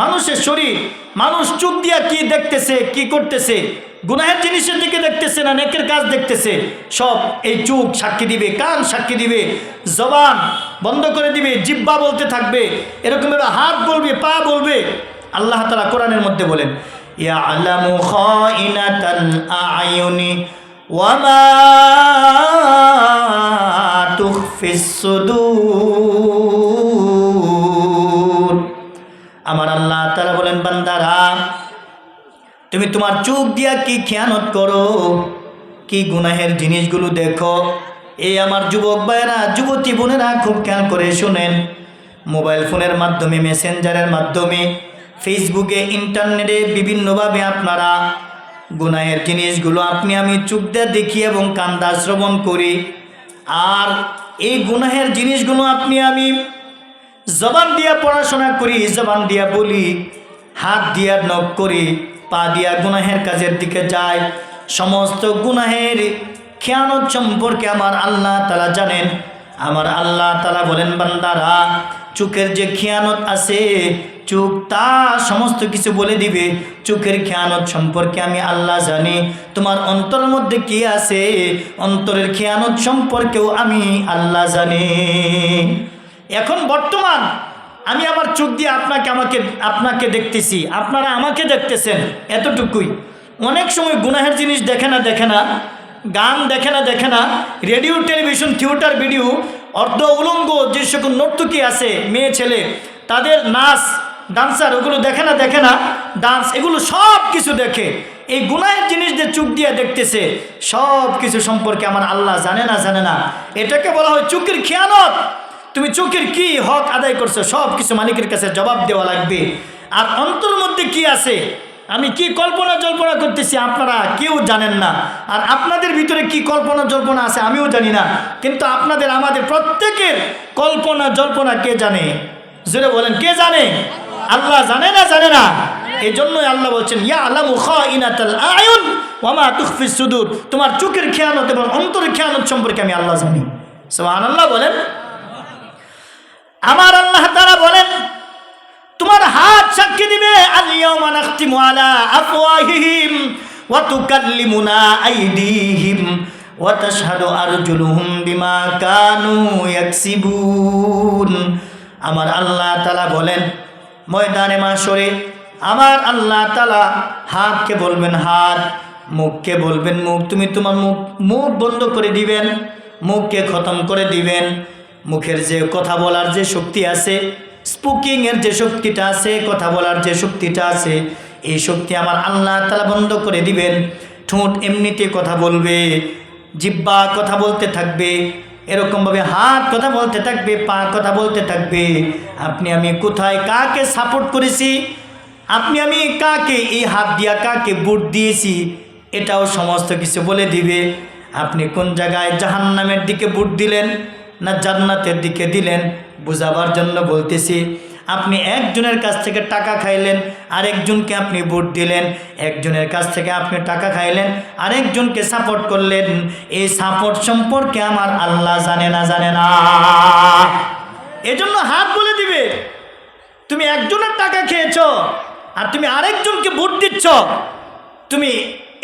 মানুষের শরীর। মানুষ চোখ দিয়া কি দেখতেছে, কি করতেছে, গুনাহের জিনিসের দিকে দেখতেছে না নেকের কাজ দেখতেছে, সব এই চোখ সাক্ষী দিবে, কান সাক্ষী দিবে, জবান বন্ধ করে দিবে, জিহ্বা বলতে থাকবে, এরকমভাবে হাত বলবে, পা বলবে। আল্লাহ তাআলা কোরআনের মধ্যে বলেন ইয়ালামু খাইনাতাল আয়ুনি ওয়া মা তুখফিস সুদূর। আমার আল্লাহ তাআলা বলেন বান্দারা, তুমি তোমার চোখ দিয়া কি খেয়ানত করো, কি গুনাহের জিনিসগুলো দেখো। এই আমার যুবক ভাইরা, যুবতী বোনেরা খুব খেয়াল করে শুনেন। মোবাইল ফোনের মাধ্যমে, মেসেঞ্জারের মাধ্যমে, ফেসবুকে, ইন্টারনেটে বিভিন্নভাবে আপনারা গুনাহের জিনিসগুলো আপনি আমি চোখ দিয়ে দেখি এবং কান দিয়ে শ্রবণ করি। আর এই গুনাহের জিনিসগুলো আপনি আমি জবান দিয়া পড়াশোনা করি, জবান দিয়া বলি, হাত দিয়া নখ করি, পা দিয়া গুনাহের কাজের দিকে যায়। সমস্ত গুনাহের খেয়ানত সম্পর্কে আমার আল্লাহ তাআলা জানেন। আমার আল্লাহ তাআলা বলেন বান্দারা, চোখের যে খেয়ানত আছে, চোখ তা সমস্ত কিছু বলে দিবে। চোখের খেয়ানত সম্পর্কে আমি আল্লাহ জানি। তোমার অন্তরের মধ্যে কি আছে, অন্তরের খেয়ানত সম্পর্কেও আমি আল্লাহ জানি। এখন বর্তমান আমি আমার চোখ দিয়ে আপনাকে দেখতেছি, আপনারা আমাকে দেখতেছেন, এতটুকুই। অনেক সময় গুনাহের জিনিস দেখে না, গান দেখে না, রেডিও, টেলিভিশন, থিয়েটার, ভিডিও, অর্ধ উলঙ্গ যে সকল নর্তকী আছে, মেয়ে ছেলে, তাদের নাচ, ডান্সার, ওগুলো দেখে না, ডান্স, এগুলো সব কিছু দেখে। এই গুনাহের জিনিস যে চোখ দিয়ে দেখতেছে, সব কিছু সম্পর্কে আমার আল্লাহ জানে না। এটাকে বলা হয় চোখের খেয়ানত। তুমি চোখের কি হক আদায় করছো সব কিছু মালিকের কাছে জবাব দেওয়া লাগবে। আর অন্তর মধ্যে কি আছে, আমি কি কল্পনা জল্পনা করতেছি আপনারা কেউ জানেন না, আর আপনাদের ভিতরে কি কল্পনা জল্পনা আছে আমিও জানি না, কিন্তু আপনাদের আমাদের প্রত্যেকের কল্পনা জল্পনা কে জানে? জোরে বলেন, কে জানে? আল্লাহ জানে না, জানে না? এই জন্যই আল্লাহ বলছেন ইয়ালামু খাইনাতাল আয়ুন ওয়া মা তুখফিস সুদূর, তোমার চোখের খেয়ানত এবং অন্তরের খেয়ানত সম্পর্কে আমি আল্লাহ জানি। সুবহানাল্লাহ বলেন। আমার আল্লাহ তাআলা বলেন তোমার হাত সাক্ষী দিবে, আল ইয়াউমা নাখতিমু আলা আফওয়াহিহিম ওয়া তুকাল্লিমুনা আইদিহিম ওয়া তাশহাদু আরজুলুহুম বিমা কানু ইয়াকসিবুন। আমার আল্লাহ তাআলা বলেন ময়দানে মাশরে আমার আল্লাহ তাআলা হাতকে বলবেন হাত, মুখকে বলবেন মুখ, তুমি তোমার মুখ বন্ধ করে দিবেন, মুখকে খতম করে দিবেন। মুখের যে কথা বলার যে শক্তি আছে, স্পিকিংয়ের যে শক্তিটা আছে, কথা বলার যে শক্তিটা আছে, এই শক্তি আমার আল্লাহ তাআলা বন্ধ করে দিবেন। ঠোঁট এমনিতে কথা বলবে, জিহ্বা কথা বলতে থাকবে, এরকমভাবে হাত কথা বলতে থাকবে, পা কথা বলতে থাকবে। আপনি আমি কোথায় কাকে সাপোর্ট করেছি, আপনি আমি কাকে এই হাত দিয়া কাকে ভোট দিয়েছি, এটাও সমস্ত কিছু বলে দিবে। আপনি কোন জায়গায় জাহান্নামের দিকে ভোট দিলেন না জান্নাতের দিকে দিলেন, বোঝাবার জন্য বলতেছি। আপনি একজনের কাছ থেকে টাকা খাইলেন, আরেকজনকে আপনি ভোট দিলেন, একজনের কাছ থেকে আপনি টাকা খাইলেন, আরেকজনকে সাপোর্ট করলেন, এই সাপোর্ট সম্পর্কে আমার আল্লাহ জানে না, জানে না? এজন্য হাত বলে দিবে তুমি একজনের টাকা খেয়েছ আর তুমি আরেকজনকে ভোট দিচ্ছ, তুমি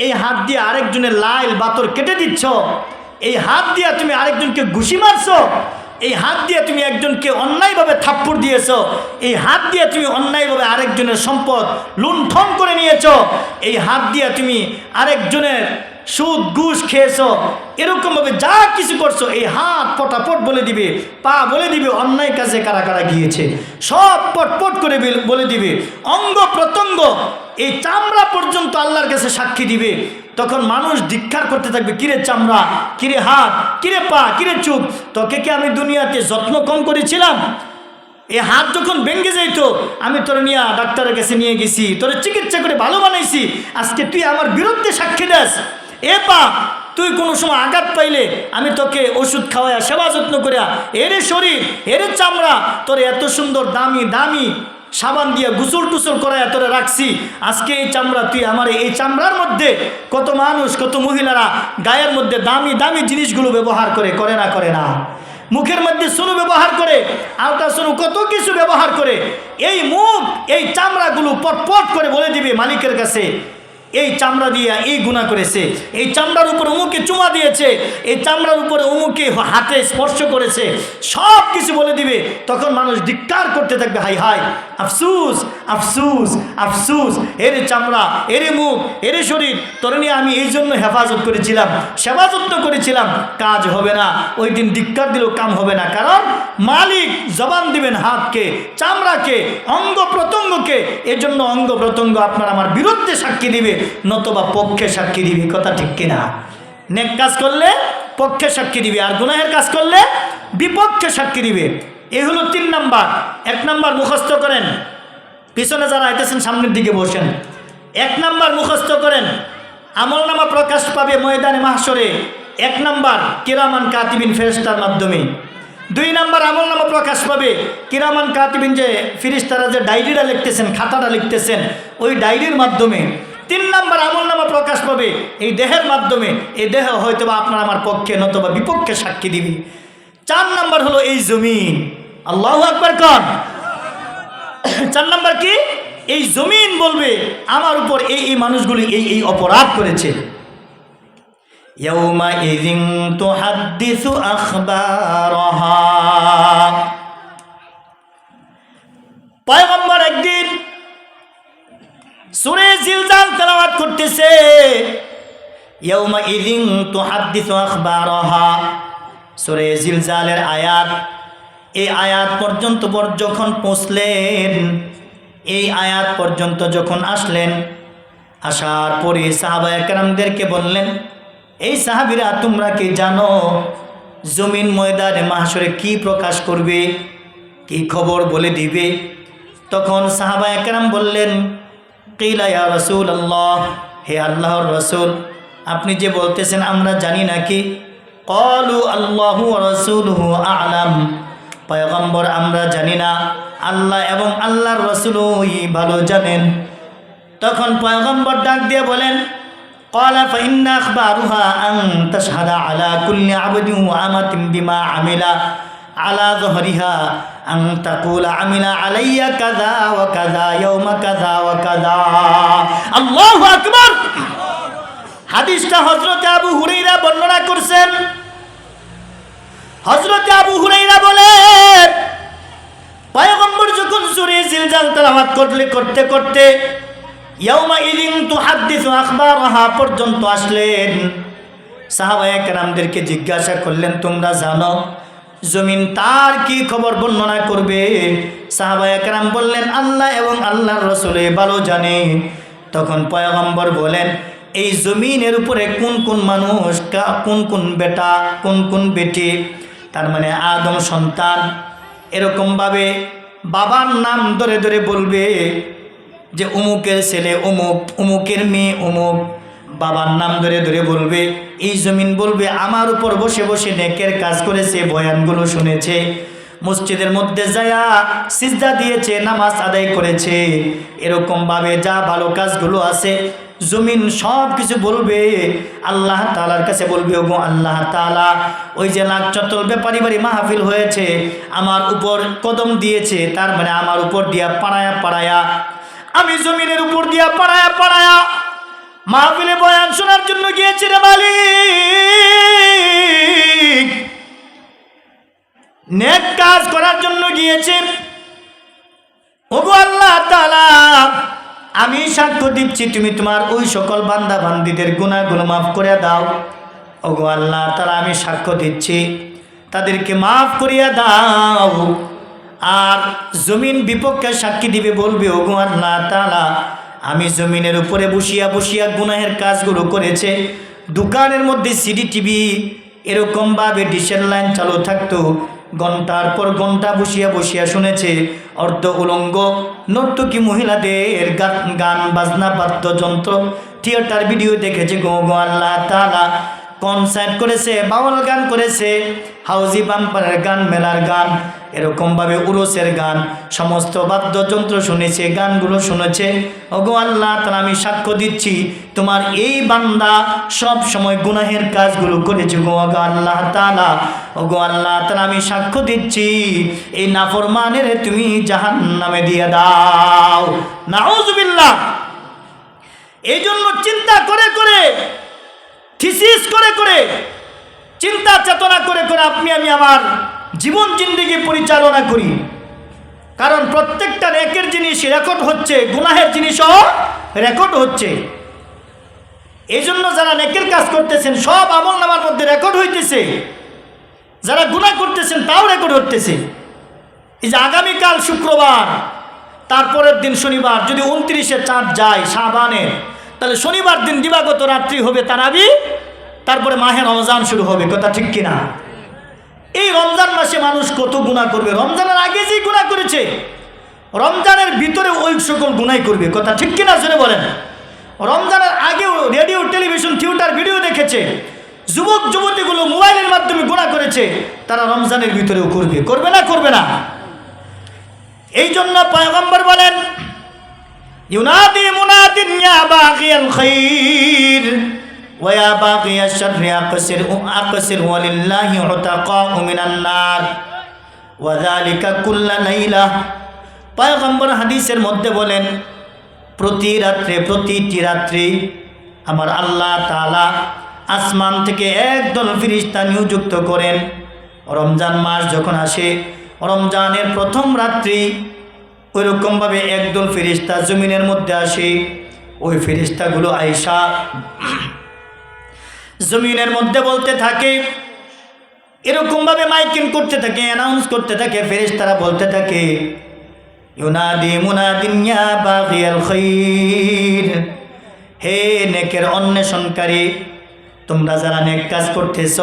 এই হাত দিয়ে আরেকজনের লাইল বাতর কেটে দিচ্ছ, এই হাত দিয়ে তুমি আরেকজনকে ঘুষি মারছো, এই হাত দিয়ে তুমি একজনকে অন্যায়ভাবে থাপ্পড় দিয়েছো, এই হাত দিয়ে তুমি অন্যায়ভাবে আরেকজনের সম্পদ লুণ্ঠন করে নিয়েছো, এই হাত দিয়ে তুমি আরেকজনের সুদ ঘুষ খেয়েছো, এরকমভাবে যা কিছু করছো এই হাত পটাপট বলে দিবে, পা বলে দিবে অন্যায় কাজে কারা কারা গিয়েছে, সব পটপট করে বলে দিবে। অঙ্গ প্রত্যঙ্গ এই চামড়া পর্যন্ত আল্লাহর কাছে সাক্ষী দিবে। তখন মানুষ ধিক্কার করতে থাকবে, কিরে চামড়া, কিরে হাত, কিরে পা, কিরে চোখ, তোকে কি আমি দুনিয়াতে যত্ন কম করেছিলাম? এই হাত যখন ভেঙে যাইত আমি তোর নিয়ে ডাক্তারের কাছে নিয়ে গেছি, তোর চিকিৎসা করে ভালো বানাইছি, আজকে তুই আমার বিরুদ্ধে সাক্ষী দেস। এ পা, তুই কোনো সময় আঘাত পাইলে আমি তোকে ওষুধ খাওয়াইয়া সেবা যত্ন করিয়া, এরে শরীর, এরে চামড়া, তোর এত সুন্দর দামি দামি সাবান দিয়ে গোসল টুসল করায় তোরে রাখছি, আজকে এই চামড়া তুই আমার, এই চামড়ার মধ্যে কত মানুষ কত মহিলারা গায়ের মধ্যে দামি দামি জিনিসগুলো ব্যবহার করে, করে না করে না? মুখের মধ্যে সোনু ব্যবহার করে, আলতা সোনু, কত কিছু ব্যবহার করে। এই মুখ এই চামড়াগুলো পটপট করে বলে দিবে মালিকের কাছে, এই চামড়া দিয়ে এই গুনাহ করেছে, এই চামড়ার উপর অমুকে চুমা দিয়েছে, এই চামড়ার উপরে অমুকে হাতে স্পর্শ করেছে, সব কিছু বলে দিবে। তখন মানুষ ধিক্কার করতে থাকবে, হাই হাই, আফসুস আফসুস আফসুস, এরে চামড়া, এরে মুখ, এরে শরীর, তোর নিয়ে আমি এই জন্য হেফাজত করেছিলাম, সেবা যত্ন করেছিলাম, কাজ হবে না। ওই দিন ধিক্কার দিলেও কাম হবে না, কারণ মালিক জবান দিবেন হাতকে, চামড়াকে, অঙ্গ প্রত্যঙ্গকে। এজন্য অঙ্গ প্রত্যঙ্গ আপনার আমার বিরুদ্ধে সাক্ষী দিবে, নতবা পক্ষে সাক্ষী দিবে। কথা ঠিক কিনা? নেক কাজ করলে পক্ষে সাক্ষী দিবে, আর গুনাহের কাজ করলে বিপক্ষে সাক্ষী দিবে। এই হলো 3 নাম্বার। 1 নাম্বার মুখস্থ করেন, পিছনে যারা আইতেছেন সামনের দিকে বসেন। 1 নাম্বার মুখস্থ করেন, আমলনামা প্রকাশ পাবে ময়দানে মাহশরে 1 নাম্বার কিরামান কাতিবিন ফেরেশতার মাধ্যমে। 2 নাম্বার আমলনামা প্রকাশ পাবে কিরামান কাতিবিন, যে ফেরেশতারা যে ডায়েরিটা লিখতেছেন, খাতাটা লিখতেছেন, ওই ডায়েরির মাধ্যমে। 3 নাম্বার আমলনামা প্রকাশ পাবে এই দেহের মাধ্যমে, এই দেহ হয়তো বা আপনার আমার পক্ষে নতবা বিপক্ষে সাক্ষী দিবে। 4 নাম্বার হলো এই জমিন। আল্লাহু আকবার কন। 4 নাম্বার কি? এই জমিন বলবে আমার উপর এই এই মানুষগুলি এই এই অপরাধ করেছে। ইয়াউমা ইযিন তুহাদ্দিসু আখবারাহা। পয়গম্বর একদিন সূরা জিলজাল তেলাওয়াত করতেছে, ইয়াউমা ইযিন তুহাদ্দিসু আখবারাহা, সূরা জিলজালের আয়াত। এই আয়াত পর্যন্ত যখন পৌঁছলেন, এই আয়াত পর্যন্ত যখন আসলেন, আসার পরে সাহাবায়ে কেরামদেরকে বললেন, এই সাহাবীরা তোমরা কি জানো জমিন ময়দানে মাহশরে কি প্রকাশ করবে, কি খবর বলে দিবে। তখন সাহাবায়ে কেরাম বললেন, কিলা ইয়া রাসূলুল্লাহ, হে আল্লাহর রাসূল, আপনি যে বলতেছেন আমরা জানি নাকি? ক্বালু আল্লাহু ওয়া রাসূলুহু আ'লাম, পয়গম্বর আমরা জানি না, আল্লাহ এবং আল্লাহর রাসূলই ভালো জানেন। তখন পয়গম্বর ডাক দিয়ে বলেন, ক্বালা ফাইন্না আখবারুহা আন তাশহাদা আলা কুল্লি আবদিন ওয়া আমাতিন বিমা আমিলা আলা যহরিহা আন তাকুলা আমিলা আলাইয়া কাযা ওয়া কাযা ইয়াউমা কাযা ওয়া কাযা। আল্লাহু আকবার। হাদিসটা হযরত আবু হুরায়রা বর্ণনা করছেন। হযরত আবু হুরায়রা বলেন, পয়গম্বর যখন সূরা জিলজাল তেলাওয়াত করতে করতে ইয়াউমা ইদিন তুহাদ্দিসু আখবারাহা পর্যন্ত আসলেন, সাহাবায়ে কেরামদেরকে জিজ্ঞাসা করলেন, তোমরা জানো জমিন তার কি খবর বর্ণনা করবে? সাহাবায়ে কেরাম বললেন, আল্লাহ এবং আল্লাহর রাসূল ভালো জানে। তখন পয়গম্বর বলেন, এই জমিনের উপরে কোন কোন মানুষ, কোন কোন বেটা, কোন কোন বেটি, তার মানে আদম সন্তান, এরকমভাবে বাবার নাম ধরে ধরে বলবে যে অমুকের ছেলে অমুক, অমুকের মেয়ে অমুক, বাবার নাম ধরে ধরে বলবে। এই জমিন বলবে আমার উপর বসে বসে নেকের কাজ করেছে, বয়ানগুলো শুনেছে, মসজিদের মধ্যে যায়া সিজদা দিয়েছে, নামাজ আদায় করেছে, এরকমভাবে যা ভালো কাজগুলো আছে জমিন সব কিছু বলবে আল্লাহ তাআলার কাছে, বলবে ওগো আল্লাহ তাআলা, ওই যে লাকচটল ব্যাপারী বাড়ি মাহফিল হয়েছে, আমার উপর কদম দিয়েছে, তার মানে আমার উপর দিয়া পাড়ায়া পাড়ায়া, আমি জমিনের উপর দিয়া পাড়ায়া পাড়ায়া মাহফিলে বয়ান শোনার জন্য গিয়েছি রে মালিক, নেক কাজ করার জন্য গিয়েছি। ওগো আল্লাহ তাআলা, আমি সাক্ষ্য দিচ্ছি তুমি তোমার ওই সকল বান্দা বান্দীদের গুনাহগুলো মাফ করে দাও। ওগো আল্লাহ তাআলা, আমি সাক্ষ্য দিচ্ছি তাদেরকে মাফ করিয়া দাও। আর জমিন বিপক্ষে সাক্ষী দিবে, বলবে ওগো আল্লাহ তাআলা, আমি জমিনের উপরে বসিয়া বসিয়া গুনাহের কাজগুলো করেছে। দোকানের মধ্যে সিডি টিভি এরকমভাবে ডিশের লাইন চালু থাকতো, ঘন্টার পর ঘন্টা বসিয়া বসিয়া শুনেছে অর্ধ উলঙ্গ নর্তকী মহিলাদের গান বাজনা বাদ্যযন্ত্র থিয়েটার ভিডিও দেখেছে। গো গো আল্লাহ তাআলা, কনসার্ট করেছে, বাউল গান করেছে, হাউজি বাম্পারের গান, মেলার গান, এরকমভাবে উরসের গান, সমস্ত বাদ্যযন্ত্র শুনেছে, গানগুলো শুনেছে। ওগো আল্লাহ তাআলা, আমি সাক্ষ্য দিচ্ছি তোমার এই বান্দা সব সময় গুনাহের কাজগুলো করেছে। গো আল্লাহ তাআলা, ওগো আল্লাহ তাআলা, আমি সাক্ষ্য দিচ্ছি এই নাফরমানের তুমি জাহান্নামে দিয়ে দাও। নাউযুবিল্লাহ। এই জন্য চিন্তা করে করে, থিসিস করে করে, চিন্তা চেতনা করে করে আপনি আমি আমার জীবন জিন্দেগি পরিচালনা করি। কারণ প্রত্যেকটা নেকের জিনিস রেকর্ড হচ্ছে, গুনাহের জিনিসও রেকর্ড হচ্ছে। এই জন্য যারা নেকের কাজ করতেছেন সব আমল নামার মধ্যে রেকর্ড হইতেছে, যারা গুনাহ করতেছেন তাও রেকর্ড হতেছে। এই যে আগামীকাল শুক্রবার, তারপরের দিন শনিবার, যদি 29-এ চাঁদ যায় শাবানের, তাহলে শনিবার দিন দিবাগত রাত্রি হবে তারাবি, তারপরে মাহে রমজান শুরু হবে। কথা ঠিক কিনা? এই রমজান মাসে মানুষ কত গুনাহ করবে, রমজানের আগে যে গুনাহ করেছে রমজানের ভিতরে ওই সকল গুনাহ করবে। কথা ঠিক কিনা শুনে বলেন? রমজানের আগেও রেডিও, টেলিভিশন, থিয়েটার ভিডিও দেখেছে, যুবক যুবতীগুলো মোবাইলের মাধ্যমে গুনাহ করেছে, তারা রমজানের ভিতরেও করবে। করবে না? করবে না? এই জন্য পয়গম্বর বলেন, ইউনাদি মুনাদিন ইয়া বাগিয়াল খাইর ওয়া ইয়া বাগিয়াশ শাররি আকসির ওয়ালিল্লাহি উতাকাউ মিনান নার ওয়া যালিকা কুল্লা লাইলা। পয়গম্বর হাদিসের মধ্যে বলেন, প্রতি রাত্রে, প্রতিটি রাত্রি আমার আল্লাহ তাআলা আসমান থেকে একদল ফেরেশতা নিযুক্ত করেন। রমজান মাস যখন আসে, রমজানের প্রথম রাত্রি ওইরকমভাবে একদল ফেরেশতা জমিনের মধ্যে আসে। ওই ফেরেশতাগুলো আয়েশা জমিনের মধ্যে বলতে থাকে, এরকমভাবে মাইকিং করতে থাকে, অ্যানাউন্স করতে থাকে, ফেরেশতারা বলতে থাকে, ইউনাদি মুনাদিন ইয়া বাগিয়াল খাইর, হে নেকের অন্বেষণকারী, তোমরা যারা নেক কাজ করতেছ,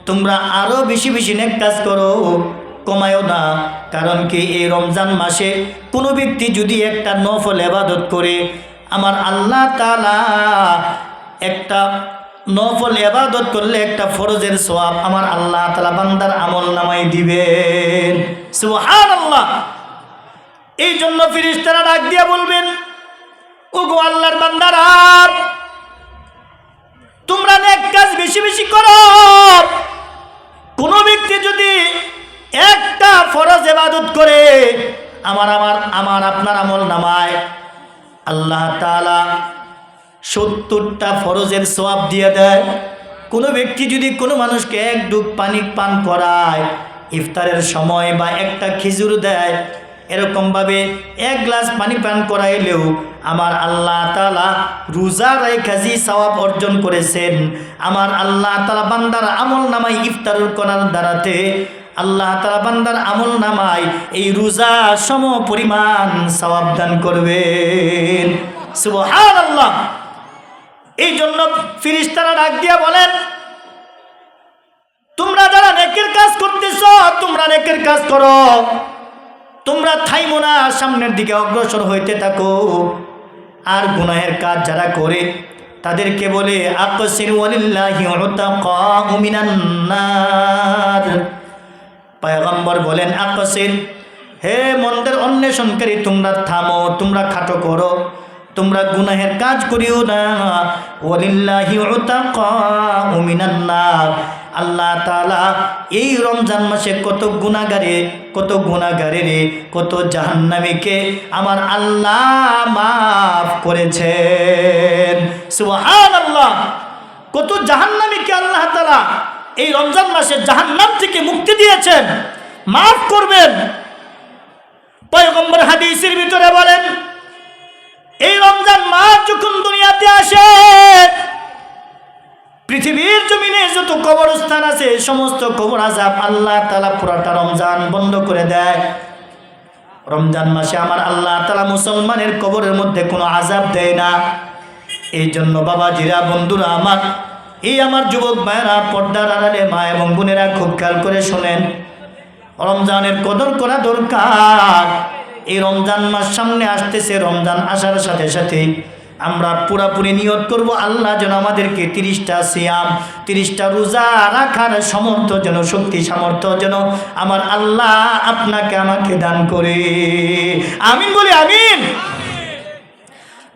তোমরা আরো বেশি বেশি নেক কাজ করো, কমায়ও না। কারণ কি, এই রমজান মাসে কোনো ব্যক্তি যদি একটা নফল ইবাদত করে, আমার আল্লাহ তাআলা একটা নফল ইবাদত করলে একটা ফরজের সওয়াব আমার আল্লাহ তাআলা বান্দার আমল নামায় দিবেন। সুবহানাল্লাহ। এই জন্য ফেরেশতারা ডাক দিয়ে বলবেন, ওগো আল্লাহর বান্দারা, তোমরা নেক কাজ বেশি বেশি করো। কোনো ব্যক্তি যদি একটা ফরজ ইবাদত করে, আমার আপনার আমল নামায় আল্লাহ তাআলা 70টা ফরজের সওয়াব দিয়ে দেয়। কোনো ব্যক্তি যদি কোনো মানুষকে এক ডুব পানি পান করায়, ইফতারের সময় বা একটা খেজুর দেয়, এরকমভাবে এক গ্লাস পানি পান করাইলেও আমার আল্লাহ তাআলা রোজা রেখে যে সওয়াব অর্জন করেছেন, আমার আল্লাহ তাআলা বান্দার আমল নামায় ইফতার করার দ্বারাতে আল্লাহ তাআলা বান্দার আমল নামায় এই রোজা সম পরিমাণ সওয়াব দান করবেন। সুবহানাল্লাহ। এই জন্য ফেরেশতারা ডাক দিয়া বলেন, তোমরা যারা নেকের কাজ করতেছ, তোমরা নেকের কাজ করো, তোমরা থাইমো না, সামনের দিকে অগ্রসর হইতে থাকো। আর গুনাহের কাজ যারা করে তাদেরকে বলে আকসির ওয়ালিল্লাহি উতাকাউ মিনান নার। পয়গম্বর বলেন, আকসির, হে মন্দের অন্বেষণকারী, তোমরা থামো, তোমরা খাটো করো, তোমরা গুনাহের কাজ করিও না। ওয়ালিল্লাহি উতাকাউ মিনান নার। আল্লাহ তাআলা এই রমজান মাসে কত গুনাহগারের কত জাহান্নামীকে আমার আল্লাহ মাফ করেছেন। সুবহানাল্লাহ। কত জাহান্নামীকে আল্লাহ তাআলা এই রমজান মাসে জাহান্নাম থেকে মুক্তি দিয়েছেন, মাফ করবেন। পয়গম্বর হাদিসের ভিতরে বলেন, এই রমজান মাস যখন দুনিয়াতে আসে, পৃথিবীর জমিনে যত কবরস্থান আছে সমস্ত কবর আযাব আল্লাহ তাআলা পুরাটা রমজান বন্ধ করে দেয়। রমজান মাসে আমার আল্লাহ তাআলা মুসলমানের কবরের মধ্যে কোনো আযাব দেয় না। এই জন্য বাবাজিরা, বন্ধুরা আমার, এই আমার যুবক ভাইরা, পর্দার আড়ালে মা এবং বোনেরা, খুব খেয়াল করে শোনেন, রমজানের কদর করা দরকার। এই রমজান মাস সামনে আসতেছে, রমজান আসার সাথে সাথে আমরা পুরাপুরি নিয়ত করব, আল্লাহ যেন আমাদেরকে 30টা সিয়াম, 30টা রোজা রাখার সামর্থ্য যেন, শক্তি সামর্থ্য যেন আমার আল্লাহ আপনাকে আমাকে দান করে। আমিন বলি আমিন।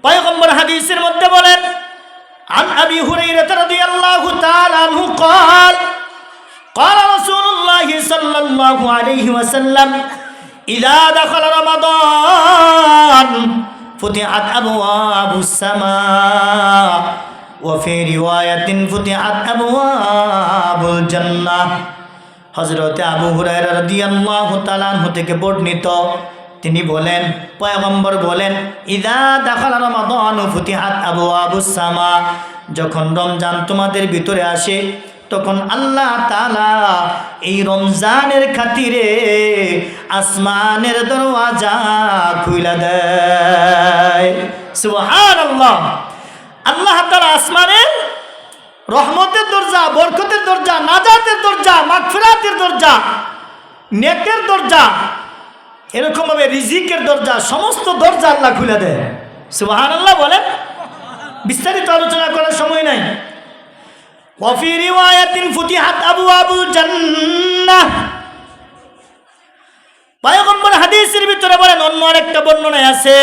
পয়গম্বর হাদিসের মধ্যে বলেন, আন আবি হুরায়রা রাদিয়াল্লাহু তাআলা আনহু قال قال رسول الله صلى الله عليه وسلم إذا دخل رمضان فتحت أبواب السماء وفي رواية فتحت أبواب الجنة। হযরত আবু হুরায়রা রাদিয়াল্লাহু তাআলা আনহু থেকে বর্ণিত, তিনি বলেন, পয়গম্বর বলেন, ইযা দাখালা রমাদান ফুতিহাত আবওয়াবুস সামা, যখন রমজান তোমাদের ভিতরে আসে তখন আল্লাহ তাআলা এই রমজানের খাতিরে আসমানের দরওয়াজা খুলে দেয়। সুবহানাল্লাহ। আল্লাহ তাআলা আসমানের রহমতের দরজা, বরকতের দরজা, নাজাতের দরজা, মাগফিরাতের দরজা, নেকের দরজা, এরকম ভাবে রিজিকের দরজা, সমস্ত দরজা আল্লাহ খুলে দেয়। সুবহানাল্লাহ বলেন। বিস্তারিত আলোচনা করার সময় নাই। ওয়াফি রিওয়ায়াতিন ফুতিহাত আবওয়াবুল জান্নাহ। পয়গম্বর হাদিসের ভিতরে বলেন, অন্য আরেকটা বর্ণনায় আছে,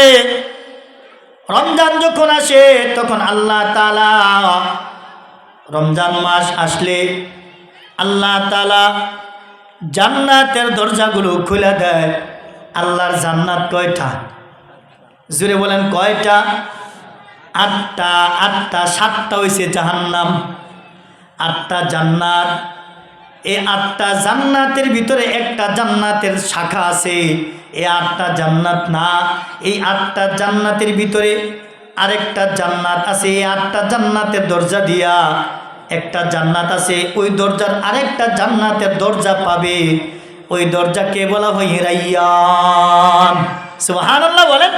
রমজান যখন আসে তখন আল্লাহ তাআলা, রমজান মাস আসলে আল্লাহ তাআলা জান্নাতের দরজাগুলো খুলে দেয়। আল্লাহর জান্নাত কয়টা? জোরে বলেন, কয়টা? 8টা। 7টা হইছে জাহান্নাম, 8টা জান্নাত। এই 8টা জান্নাতের ভিতরে একটা জান্নাতের শাখা আছে। এই 8টা জান্নাত না, এই 8টা জান্নাতের ভিতরে আরেকটা জান্নাত আছে। এই 8টা জান্নাতের দরজা দিয়া একটা জান্নাত আছে, ওই দরজার আরেকটা জান্নাতের দরজা পাবে। ওই দরজাকে বলা হয় রাইয়ান। সুবহানাল্লাহ বলেন।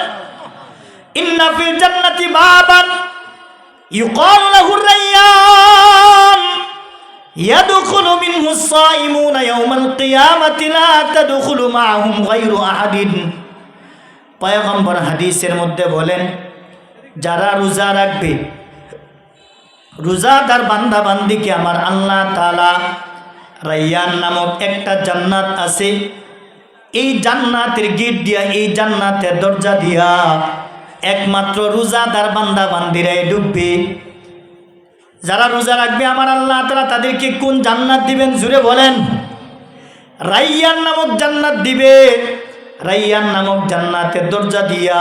ইন্না ফিল জান্নাতি বাবান ইউকালু লাহু রাইয়ান ইয়াদখুলু মিনহু সাইমুনা ইয়াওমাল কিয়ামাতি লা তাদখুলু মাআহুম গায়রু আহাদিন। পয়গম্বর হাদিসের মধ্যে বলেন, যারা রোজা রাখবে, রোজাদার বান্দা বান্দিকে আমার আল্লাহ তাআলা রাইয়ান নামক একটা জান্নাত আছে, এই জান্নাতের গেট দিয়া, এই জান্নাতের দরজা দিয়া একমাত্র রোজাদার বান্দা বান্দিরাই ঢুকবে। যারা রোজা রাখবে আমার আল্লাহ তাআলা তাদেরকে কোন জান্নাত দিবেন? জুড়ে বলেন। রাইয়ান নামক জান্নাত দিবে। রাইয়ান নামক জান্নাতের দরজা দিয়া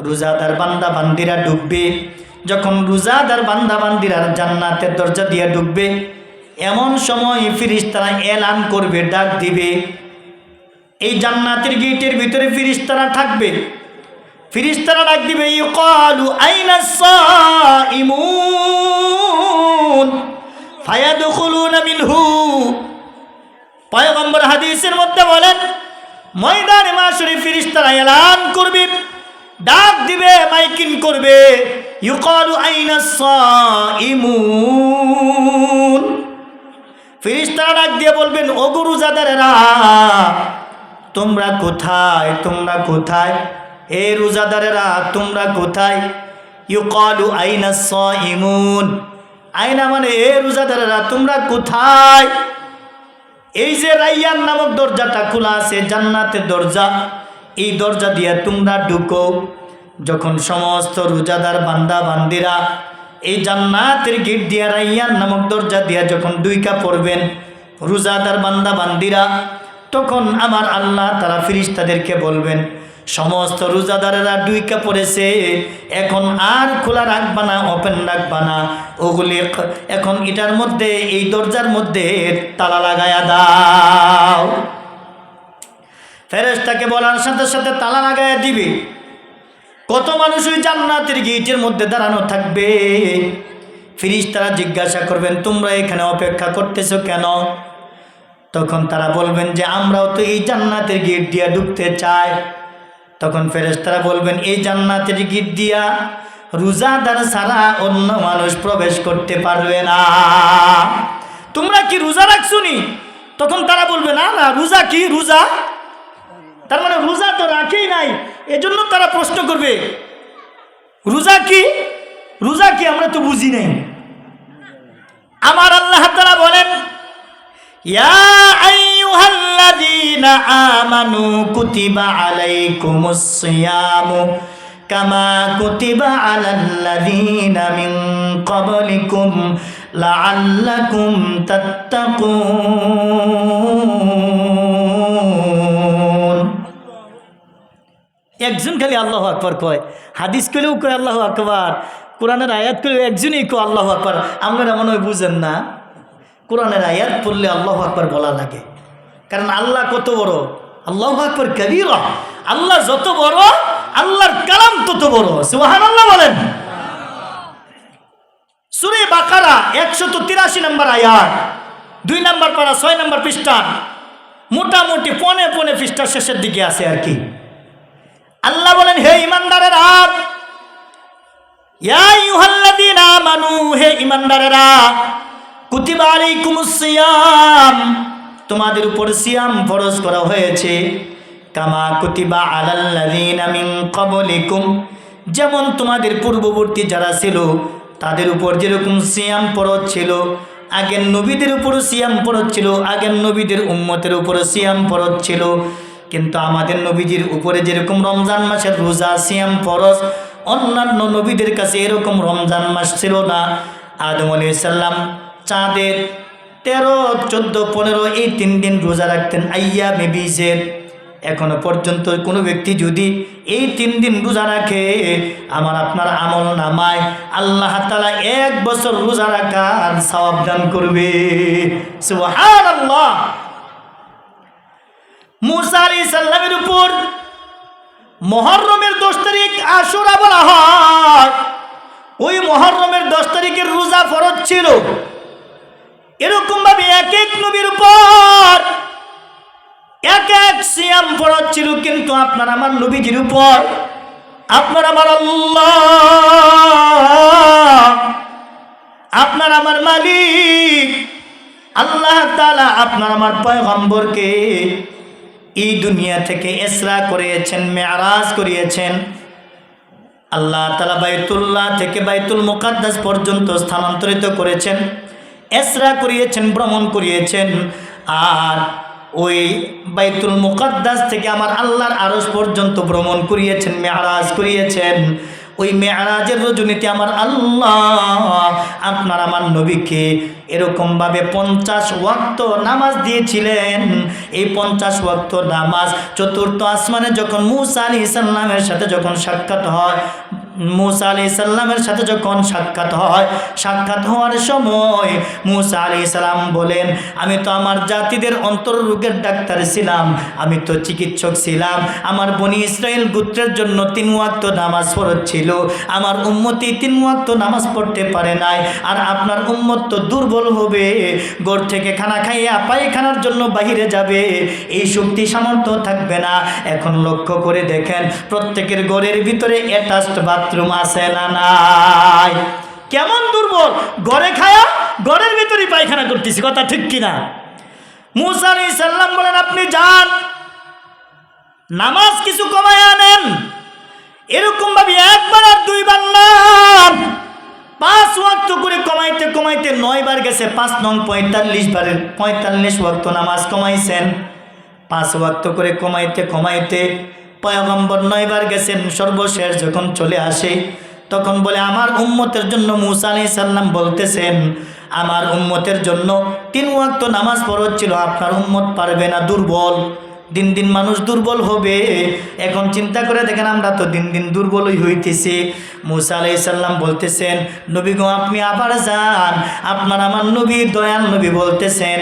রোজাদার বান্দা বান্দিরা ঢুকবে। যখন রোজাদার বান্দা বান্দিরা জান্নাতের দরজা দিয়া ঢুকবে, এমন সময় ফেরেশতারা এলান করবে, ডাক দিবে। এই জান্নাতের গেটের ভিতরে ফেরেশতারা থাকবে। ফেরেশতারা ডাক দিবে, ইউকালু আইনাস সাইমুন ফায়াদখুলুনা মিনহু। পয়গম্বর হাদিসের মধ্যে বলেন, ময়দানে মাশরে ফেরেশতারা এলান করবে, ডাক দিবে, মাইকিং করবে, ইউকালু আইনাস সাইমুন। ফেরেশতারা ডাক দিয়ে বলবেন, ও রোজাদারেরা, তোমরা কোথায়? তোমরা কোথায়? এ রোজাদারেরা তোমরা কোথায়? ইউকালু আইনাস সাইমুন। আইনা মানে এ রোজাদারেরা তোমরা কোথায়? এই যে রাইয়ান নামক দরজাটা খোলা আছে, জান্নাতের দরজা, এই দরজা দিয়ে তোমরা ঢুকো। যখন সমস্ত রোজাদার বান্দা বান্দিরা এই জান্নাতের গেট দিয়া, রাইয়ান নামক দরজা দিয়া যখন ঢুইকা পড়বেন রোজাদার বান্দা বান্দিরা, তখন আমার আল্লাহ তাআলা ফেরেশতাদেরকে বলবেন, সমস্ত রোজাদারেরা ঢুইকা পড়েছে, এখন আর খোলা রাখবা না, ওপেন রাখবা না, ওগুলি এখন এটার মধ্যে, এই দরজার মধ্যে তালা লাগায়া দাও। ফেরেশতাকে বলার সাথে সাথে তালা লাগায়া দিবে। কত মানুষ ওই জান্নাতের গেটের মধ্যে দাঁড়ানো থাকবে। ফেরেশতারা জিজ্ঞাসা করবেন, তোমরা এখানে অপেক্ষা করতেছো কেন? তখন তারা বলবেন যে আমরাও তো এই জান্নাতের গেট দিয়া ঢুকতে চাই। তখন ফেরেশতারা বলবেন, এই জান্নাতের গেট দিয়া রোজাদার ছাড়া অন্য মানুষ প্রবেশ করতে পারবে না। তোমরা কি রোজা রাখছো নি? তখন তারা বলবে, না না, রোজা কি? রোজা তার মানে রোজা তো রাখেই নাই। এজন্য তারা প্রশ্ন করবে, রোজা কি? রোজা কি? আমরা তো বুঝি নাই। আমার আল্লাহ তাআলা বলেন, ইয়া আইয়ুহাল্লাযীনা আমানু কুতিবা আলাইকুমুস সিয়ামু কামা কুতিবা আলাল্লাযীনা মিন ক্বাবলিকুম লাআল্লাকুম তাত্তাকুন। একজন খালি আল্লাহু আকবার কয়, হাদিস কইলেও কয় আল্লাহু আকবার, কোরআনের আয়াত কইলেও একজনই কয় আল্লাহু আকবার। আপনারা মনে হয় বুঝেন না, কোরআনের আয়াত পড়লে আল্লাহু আকবার বলা লাগে। কারণ আল্লাহ কত বড়, আল্লাহু আকবার কবীরা। আল্লাহ যত বড়, আল্লাহর কালাম তত বড়। সুবহানাল্লাহ বলেন। সূরা বাকারা 183 নম্বর আয়াত, 2 নম্বর পারা, 6 নম্বর পৃষ্ঠা, মোটামুটি পনে পৃষ্ঠার শেষের দিকে আছে আর কি। আল্লাহ বলেন, হে ঈমানদারেরা, ইয়া আইয়ুহাল্লাযীনা আমানু, হে ঈমানদারেরা, কুতিবা আলাইকুমুস সিয়াম, তোমাদের উপর সিয়াম ফরজ করা হয়েছে, কামা কুতিবা আলাল্লাযীনা মিন ক্বাবলিকুম, যেমন তোমাদের পূর্ববর্তী যারা ছিল তাদের উপর যেরকম সিয়াম ফরজ ছিল, আগের নবীদের উপর সিয়াম ফরজ ছিল, আগের নবীদের উম্মতের উপর সিয়াম ফরজ ছিল। কিন্তু আমাদের নবীজির উপরে যেরকম রমজান মাসের রোজা সিয়াম ফরজ, অন্যান্য নবীদের কাছে এরকম রমজান মাস ছিল না। আদম আলাইহিস সালাম চাঁদের 13, 14, 15 এই 3 দিন রোজা রাখতেন, আইয়ামে বীজের। এখনো পর্যন্ত কোনো ব্যক্তি যদি এই 3 দিন রোজা রাখে, আমার আপনার আমল নামায় আল্লাহ তাআলা 1 বছর রোজা রাখার সওয়াব দান করবে। সুবহানাল্লাহ। মুসা আলাইহিস সালামের উপর মুহররমের 10 তারিখ আশুরা বলা হয়। ওই মুহররমের 10 তারিখের রোজা ফরজ ছিল। এরকম ভাবে এক এক নবীর উপর এক এক সিয়াম ফরজ ছিল। কিন্তু আপনার আমার নবীজির উপর, আপনার আমার আল্লাহ, আপনার আমার মালিক আল্লাহ তাআলা আপনার আমার পয়গম্বরকে এই দুনিয়া থেকে ইসরা করিয়েছেন, মেরাজ করিয়েছেন। আল্লাহ তাআলা বাইতুল্লাহ থেকে বাইতুল মুকাদ্দাস পর্যন্ত স্থানান্তরিত করেছেন, ইসরা করিয়েছেন, ভ্রমণ করিয়েছেন। আর ওই বাইতুল মুকাদ্দাস থেকে আমার আল্লাহর আরশ পর্যন্ত ভ্রমণ করিয়েছেন, মেরাজ করিয়েছেন। ওই মেরাজের রজনীতে আমার আল্লাহ আপনার আমার নবীকে এরকমভাবে 50 ওয়াক্ত নামাজ দিয়েছিলেন। এই 50 ওয়াক্ত নামাজ চতুর্থ আসমানে যখন মূসা আলাইহিস সালামের সাথে যখন সাক্ষাৎ হয়, মূসা আলাইহিস সালামের সাথে যখন সাক্ষাৎ হয়, সাক্ষাৎ হওয়ার সময় মূসা আলাইহিস সালাম বলেন, আমি তো আমার জাতিদের অন্তররোগের ডাক্তার ছিলাম, আমি তো চিকিৎসক ছিলাম। আমার বনি ইসরাইল গোত্রের জন্য 3 ওয়াক্ত নামাজ ফরজ ছিল। আমার উম্মতি 3 ওয়াক্ত নামাজ পড়তে পারে নাই। আর আপনার উম্মত তো দুর্বল হবে, ঘর থেকে খানা খাইয়া পায়খানার জন্য বাহিরে যাবে, এই শক্তি সামর্থ্য থাকবে না। এখন লক্ষ্য করে দেখেন প্রত্যেকের ঘরের ভিতরে অ্যাটাচড বাথরুম আছে না নাই? কেমন দুর্বল, ঘরে খায়া ঘরের ভিতরে পায়খানা করতেছি, কথা ঠিক কিনা? মূসা আলাইহিস সালাম বলেন, আপনি যান নামাজ কিছু কমায় আনেন। এরকম ভাবে একবার আর 2 বার না, 5 ওয়াক্ত করে কমাইতে কমাইতে 9 বার গেছে, 5 নং 45 ওয়াক্ত নামাজ কমাইছেন। 5 ওয়াক্ত করে কমাইতে কমাইতে পয়গম্বর 9 বার গেছেন। সর্বশেষ যখন চলে আসে তখন বলে, আমার উম্মতের জন্য মূসা আলাইহিস সালাম বলতেছেন, আমার উম্মতের জন্য 3 ওয়াক্ত নামাজ ফরজ ছিল, আপনার উম্মত পারবে না, দুর্বল। দিন দিন মানুষ দুর্বল হবে। এখন চিন্তা করে দেখেন, আমরা তো দিন দিন দুর্বলই হইতেছি। মূসা আলাইহিস সালাম বলতেছেন, নবী গো আপনি আবার যান। আপনার আমার নবী দয়াল নবী বলতেছেন,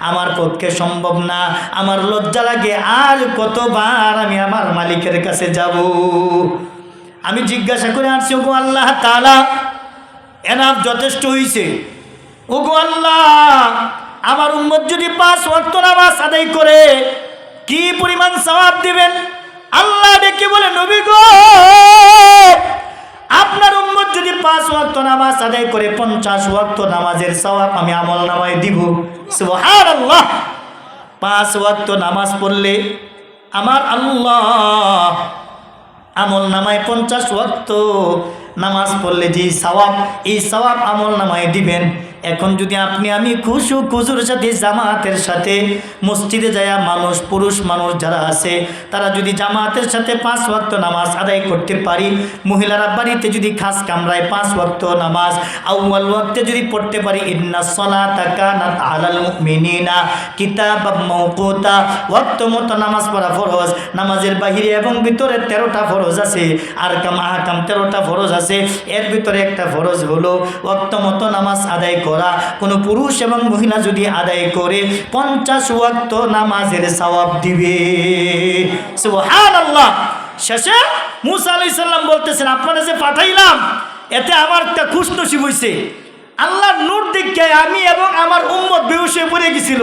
আমার পক্ষে সম্ভব না, আমার লজ্জা লাগে, আর কতবার আমি আমার মালিকের কাছে যাব? আমি জিজ্ঞাসা করে আসছি, ওগো আল্লাহ তাআলা, এনাফ, যথেষ্ট হইছে। ওগো আল্লাহ, আমার উম্মত যদি 5 ওয়াক্ত নামাজ আদায় করে কি পরিমাণ সওয়াব দিবেন? আল্লাহ ডেকে বলে, নবী গো, আপনার উম্মত যদি 5 ওয়াক্ত নামাজ আদায় করে 50 ওয়াক্ত নামাজের সওয়াব আমি আমলনামায় দিব। সুবহানাল্লাহ। 5 ওয়াক্ত নামাজ পড়লে আমার আল্লাহ আমলনামায় 50 ওয়াক্ত নামাজ পড়লে যে সওয়াব, এই সওয়াব আমলনামায় দিবেন। এখন যদি আপনি আমি খুশুর সাথে জামাতের সাথে মসজিদে যায়, মানুষ পুরুষ মানুষ যারা আছে তারা যদি জামাতের সাথে 5 ওয়াক্ত নামাজ আদায় করতে পারি, মহিলারা বাড়িতে যদি খাস কামরায় 5 ওয়াক্ত নামাজ আউয়াল ওয়াক্তে যদি পড়তে পারি, ইন্নাস সালাতা কানাত আলাল মুমিনিনা কিতাবাম মাওকুতা, ওয়াক্ত মতো নামাজ পড়া ফরজ। নামাজের বাহিরে এবং ভিতরে 13টা ফরজ আছে, আর আহকাম 13টা ফরজ আছে। এর ভিতরে একটা ফরজ হলো ওয়াক্ত মতো নামাজ আদায় করা। কোনো পুরুষ এবং মহিলা যদি আদায় করে 50 ওয়াক্ত নামাজের সওয়াব দিবে। সুবহানাল্লাহ। শেষে মূসা আলাইহিস সালাম বলতেছেন, আপনারা যে পাঠাইলাম এতে আমার একটা খুশনসিব হইছে। আল্লাহর নূর দেখে আমি এবং আমার উম্মত বেহুশ হয়ে পড়ে গেছিল,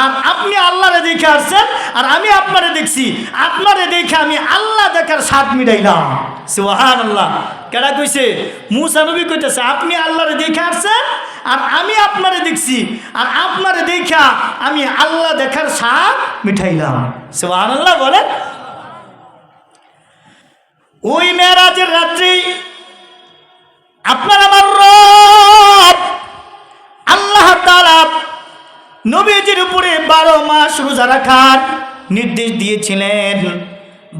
আর আপনি আল্লাহরে দেখে আসছেন, আর আমি আপনারে দেখছি। আপনারে দেখে আমি আল্লাহ দেখার স্বাদ মিটাইলাম। সুবহানাল্লাহ। কেডা কইছে? মূসা নবী কইতেছে, আপনি আল্লাহরে দেখে আসছেন, আর আমি আপনারে দেখছি, আর আপনারে দেখা আমি আল্লাহ দেখার স্বাদ মিটাইলাম। সুবহানাল্লাহ বলেন। ওই মেরাজের রাত্রি আপনার আমার রব আল্লাহ তাআলা নবীজির উপরে 12 মাস রোজা রাখার নির্দেশ দিয়েছিলেন।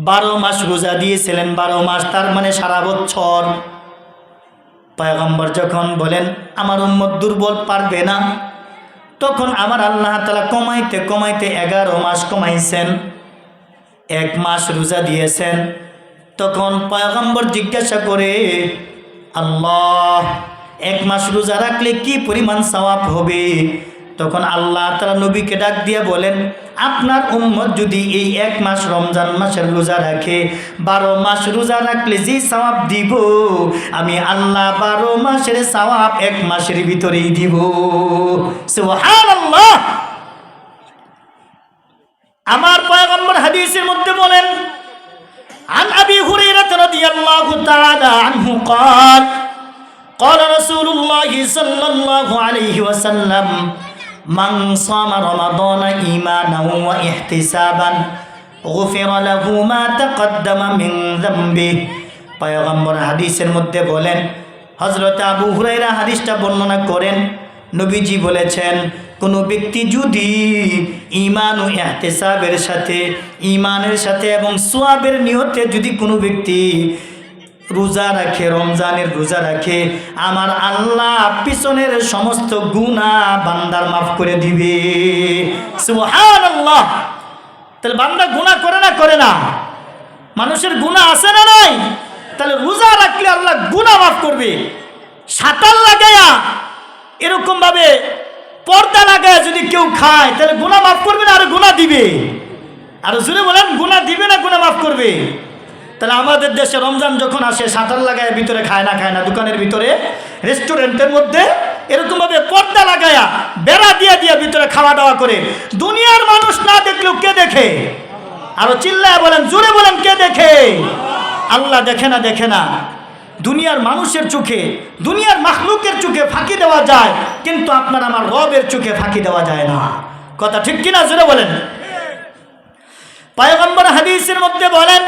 12 মাস রোজা দিয়েছিলেন, 12 মাস তার মানে সারা বছর। পয়গম্বর যখন বলেন আমার উম্মত দুর্বল, পারবে না, তখন আমার আল্লাহ তাআলা কমাইতে কমাইতে 11 মাস কমাইছেন, 1 মাস রোজা দিয়েছেন। তখন পয়গম্বর জিজ্ঞাসা করে, আল্লাহ 1 মাস রোজা রাখলে কি পরিমাণ সওয়াব হবে? তখন আল্লাহ তাআলা নবীকে ডাক দিয়ে বলেন, আপনার উম্মত যদি এই 1 মাস রমজান মাসের রোজা রাখে, 12 মাস রোজা রাখলে যে সওয়াব দিব আমি আল্লাহ 12 মাসের সওয়াব 1 মাসের ভিতরেই দিব। সুবহানাল্লাহ। আমার পয়গম্বর হাদিসের মধ্যে বলেন, عن أبي هريرة رضي الله تعالى عنه قال قال رسول الله صلى الله عليه وسلم মান সামা রমাদানা ঈমানান ওয়া ইহতিসাবান গুফিরা লাহু মা তাকদ্দামা মিন যামবিহি। পয়গম্বর হাদিসের মধ্যে বলেন, হযরত আবু হুরায়রা হাদিসটা বর্ণনা করেন, নবীজি বলেছেন কোনো ব্যক্তি যদি ঈমান ও ইহতিসাবের সাথে, ঈমানের সাথে এবং সওয়াবের নিয়তে যদি কোনো ব্যক্তি রোজা রাখে, রমজানের রোজা রাখে, আমার আল্লাহ পিছনের সমস্ত গুনাহ বান্দার মাফ করে দিবে। সুবহানাল্লাহ। তাহলে বান্দা গুনাহ করে না? করে না? মানুষের গুনাহ আছে না নাই? তাহলে রোজা রাখলে আল্লাহ গুনাহ মাফ করবে। সাতার লাগায়া এরকম ভাবে পর্দা লাগায় যদি কেউ খায় তাহলে গুনাহ মাফ করবে না আর গুনাহ দিবে? আর জোরে বলেন, গুনাহ দিবে না গুনাহ মাফ করবে? তাহলে আমাদের দেশে রমজান যখন আসে সাতার লাগায় ভিতরে খায় না, দোকানের ভিতরে, রেস্টুরেন্টের মধ্যে এরকম ভাবে পর্দা লাগায়া বেড়া দিয়ে দিয়ে ভিতরে খাওয়া দাওয়া করে। দুনিয়ার মানুষ না দেখলেও কে দেখে? আরো চিল্লায় বলেন, জোরে বলেন, কে দেখে? আল্লাহ দেখে না? দেখে না? দুনিয়ার মানুষের চোখে, দুনিয়ার মাখলুকের চোখে ফাঁকি দেওয়া যায়, কিন্তু আপনার আমার রবের চোখে ফাঁকি দেওয়া যায় না। কথা ঠিক কিনা? জোরে বলেন। পয়গম্বর হাদিসের মধ্যে বলেন,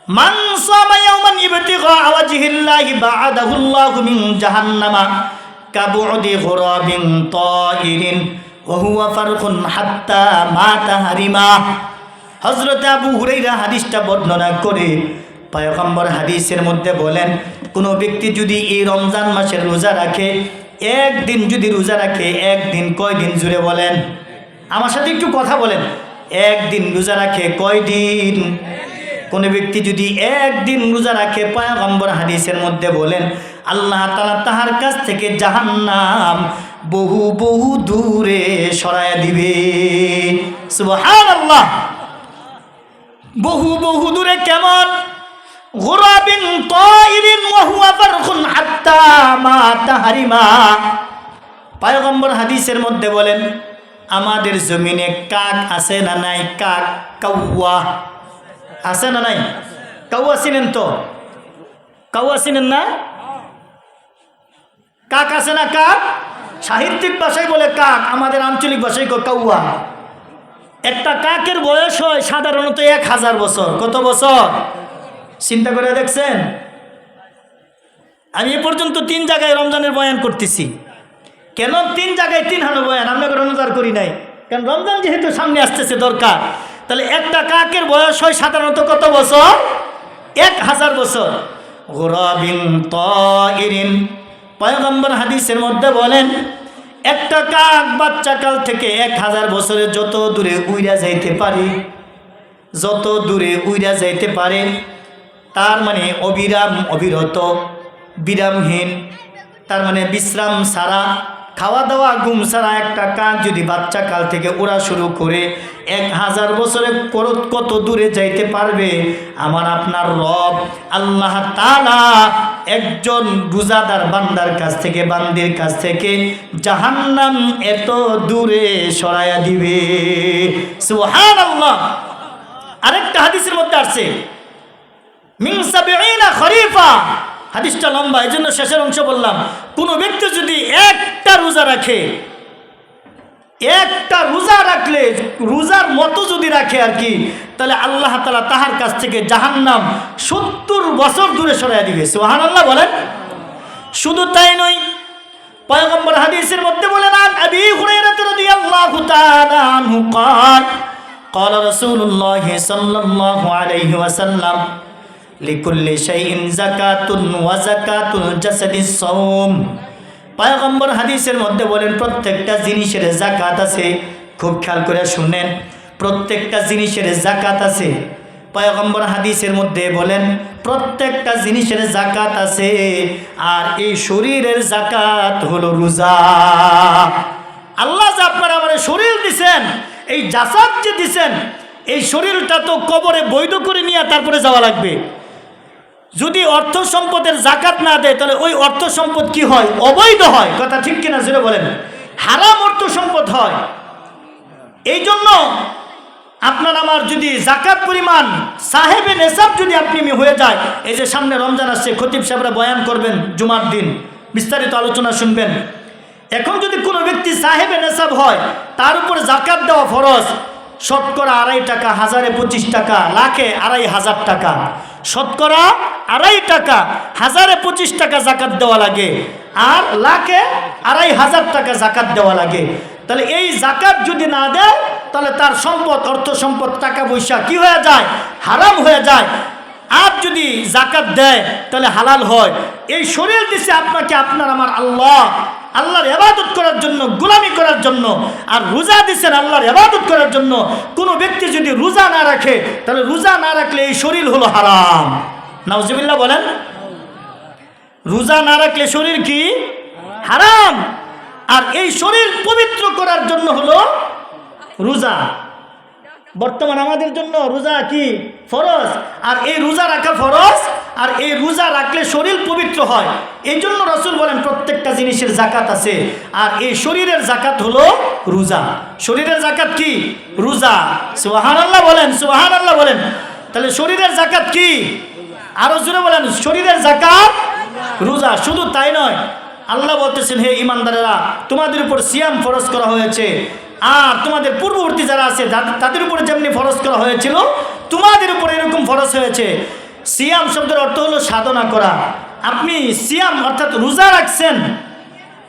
মান সামা ইয়াওমান ইবতিগা ওয়াজহিল্লাহি বা'দাহুল্লাহু মিন জাহান্নামা কাবুদি গুরাবিন তাইরিন ওয়া হুয়া ফারখুন হাত্তা মাতা হারিমা। হযরত আবু হুরায়রা হাদিসটা বর্ণনা করে পয়গম্বর হাদিসের মধ্যে বলেন, কোনো ব্যক্তি যদি এই রমজান মাসের রোজা রাখে, একদিন যদি রোজা রাখে, একদিন কয়দিন? জুড়ে বলেন, আমার সাথে একটু কথা বলেন। একদিন রোজা রাখে কয়দিন? কোনো ব্যক্তি যদি একদিন রোজা রাখে, পয়গম্বর হাদিসের মধ্যে বলেন আল্লাহ তাআলা তাহার কাছ থেকে জাহান্নাম বহু বহু দূরে সরায়া দিবে। সুবহানাল্লাহ। বহু বহু দূরে কেমন? গুরাবিন তাইরিন ওয়া হুয়া ফারখুন হাত্তা মাতা হারিমা। পয়গম্বর হাদিসের মধ্যে বলেন, আমাদের জমিনে কাক আছে না নাই? কাক, কাউয়া আছে না নাই? কাউয়া চিনেন তো? কাউয়া চিনেন না? কাক আছে না? কাক সাহিত্যিক ভাষায় বলে কাক, আমাদের আঞ্চলিক ভাষায় কাউয়া। একটা কাকের বয়স হয় সাধারণত 1000 বছর। কত বছর? চিন্তা করে দেখছেন? আমি এ পর্যন্ত 3 জায়গায় রমজানের বয়ান করতেছি। কেন 3 জায়গায় 3 হানো বয়ান? আমরা রমজান করি নাই, কারণ রমজান যেহেতু সামনে আসতেছে দরকার। তাহলে একটা কাকের বয়স হয় সাধারণত কত বছর? 1000 বছর। গুরাবিন তাইরিন, পয়গম্বর হাদিসের মধ্যে বলেন, একটা কাক বাচ্চা কাল থেকে 1000 বছরে যত দূরে উইরা যাইতে পারে, যত দূরে উইরা যাইতে পারে, তার মানে অবিরাম, অবিরত, বিরামহীন, তার মানে বিশ্রাম ছাড়া, খাওয়া দাওয়া ঘুম ছাড়া একটা কাক যদি বাচ্চা কাল থেকে ওড়া শুরু করে 1000 বছরে কত দূরে যাইতে পারবে? আমার আপনার রব আল্লাহ তাআলা একজন রোজাদার বান্দার কাছ থেকে, বান্দির কাছ থেকে জাহান্নাম এত দূরে সরায়া দিবে। সুবহানাল্লাহ। আরেকটা হাদিসের মধ্যে আসছে মিন 70 খরিফা। হাদিসটা লম্বা, এই জন্য শেষের অংশ বললাম। কোনো ব্যক্তি যদি একটা রোজা রাখে, একটা রোজা রাখলে, রোজার মতো যদি রাখে আর কি, তাহলে আল্লাহ তাআলা তাহার কাছ থেকে জাহান্নাম 70 বছর দূরে সরাইয়া দিবে। সুবহানাল্লাহ বলেন। শুধু তাই নয়, পয়গম্বর হাদিসের মধ্যে বলেন, আবি হুরায়রা রাদিয়াল্লাহু তাআলা আনহু قال قال رسول الله صلى الله عليه وسلم লিকুল্লি শাইইন যাকাতুন ওয়া যাকাতুল জাসাদিস সাওম। পয়গম্বর হাদিসের মধ্যে বলেন, প্রত্যেকটা জিনিসের যাকাত আছে। খুব খেয়াল করে শুনেন, প্রত্যেকটা জিনিসের যাকাত আছে। পয়গম্বর হাদিসের মধ্যে বলেন, প্রত্যেকটা জিনিসের যাকাত আছে, আর এই শরীরের যাকাত হলো রোজা। আল্লাহ যে আপনারা আমার শরীর দিছেন, এই জাসাদ যে দিছেন, এই শরীরটা তো কবরে বৈধ করে নিয়ে তারপরে যাওয়া লাগবে। যদি অর্থ সম্পদের যাকাত না দেয় তাহলে ওই অর্থ সম্পদ কি হয়? অবৈধ হয়। কথা ঠিক কিনা জোরে বলেন? হারাম অর্থ সম্পদ হয়। এই জন্য আপনার আমার যদি যাকাত পরিমাণ সাহেবে নেশাব যদি আপনি হয়ে যায়, এই যে সামনে রমজান আসছে, খতিব সাহেবরা বয়ান করবেন জুমার দিন, বিস্তারিত আলোচনা শুনবেন। এখন যদি কোনো ব্যক্তি সাহেবে নেশাব হয়, তার উপর জাকাত দেওয়া ফরজ। শতকরা 2.5 টাকা, 1025 টাকা, লাখে 2.500 টাকা। শতকরা 2.5 টাকা, 1025 টাকা জাকাত দেওয়া লাগে, আর লাখে 2.500 টাকা জাকাত দেওয়া লাগে। তাহলে এই জাকাত যদি না দেয়, তাহলে তার সম্পদ, অর্থ সম্পদ, টাকা পয়সা কি হয়ে যায়? হারাম হয়ে যায়। আর যদি জাকাত দেয় তাহলে হালাল হয়। এই শরীর দিছে আপনাকে আপনার আমার আল্লাহর ইবাদত করার জন্য, গোলামি করার জন্য। আর রোজা দিচ্ছেন আল্লাহর ইবাদত করার জন্য। কোনো ব্যক্তি যদি রোজা না রাখে, তাহলে রোজা না রাখলে এই শরীর হলো হারাম। নাউজুবিল্লাহ বলেন। রোজা না রাখলে শরীর কি? হারাম। আর এই শরীর পবিত্র করার জন্য হলো রোজা। বর্তমান আমাদের জন্য রোজা কি? ফরজ। আর এই রোজা রাখা ফরজ, আর এই রোজা রাখলে শরীর পবিত্র হয়। এই জন্য রাসূল বলেন প্রত্যেকটা জিনিসের জাকাত আছে, আর এই শরীরের জাকাত হলো রোজা। শরীরের জাকাত কি? রোজা। সুবহানাল্লাহ বলেন, সুবহানাল্লাহ বলেন। তাহলে শরীরের জাকাত কি? আরো জোরে বলেন, শরীরের জাকাত রোজা। শুধু তাই নয়, আল্লাহ বলতেছেন, হে ঈমানদারেরা, তোমাদের উপর সিয়াম ফরজ করা হয়েছে। আর তোমাদের পূর্ববর্তী যারা আছে তাদের উপরে যেমনি ফরজ করা হয়েছিল, তোমাদের উপরে এরকম ফরজ হয়েছে। সিয়াম শব্দের অর্থ হলো সাধনা করা। আপনি সিয়াম অর্থাৎ রোজা রাখছেন,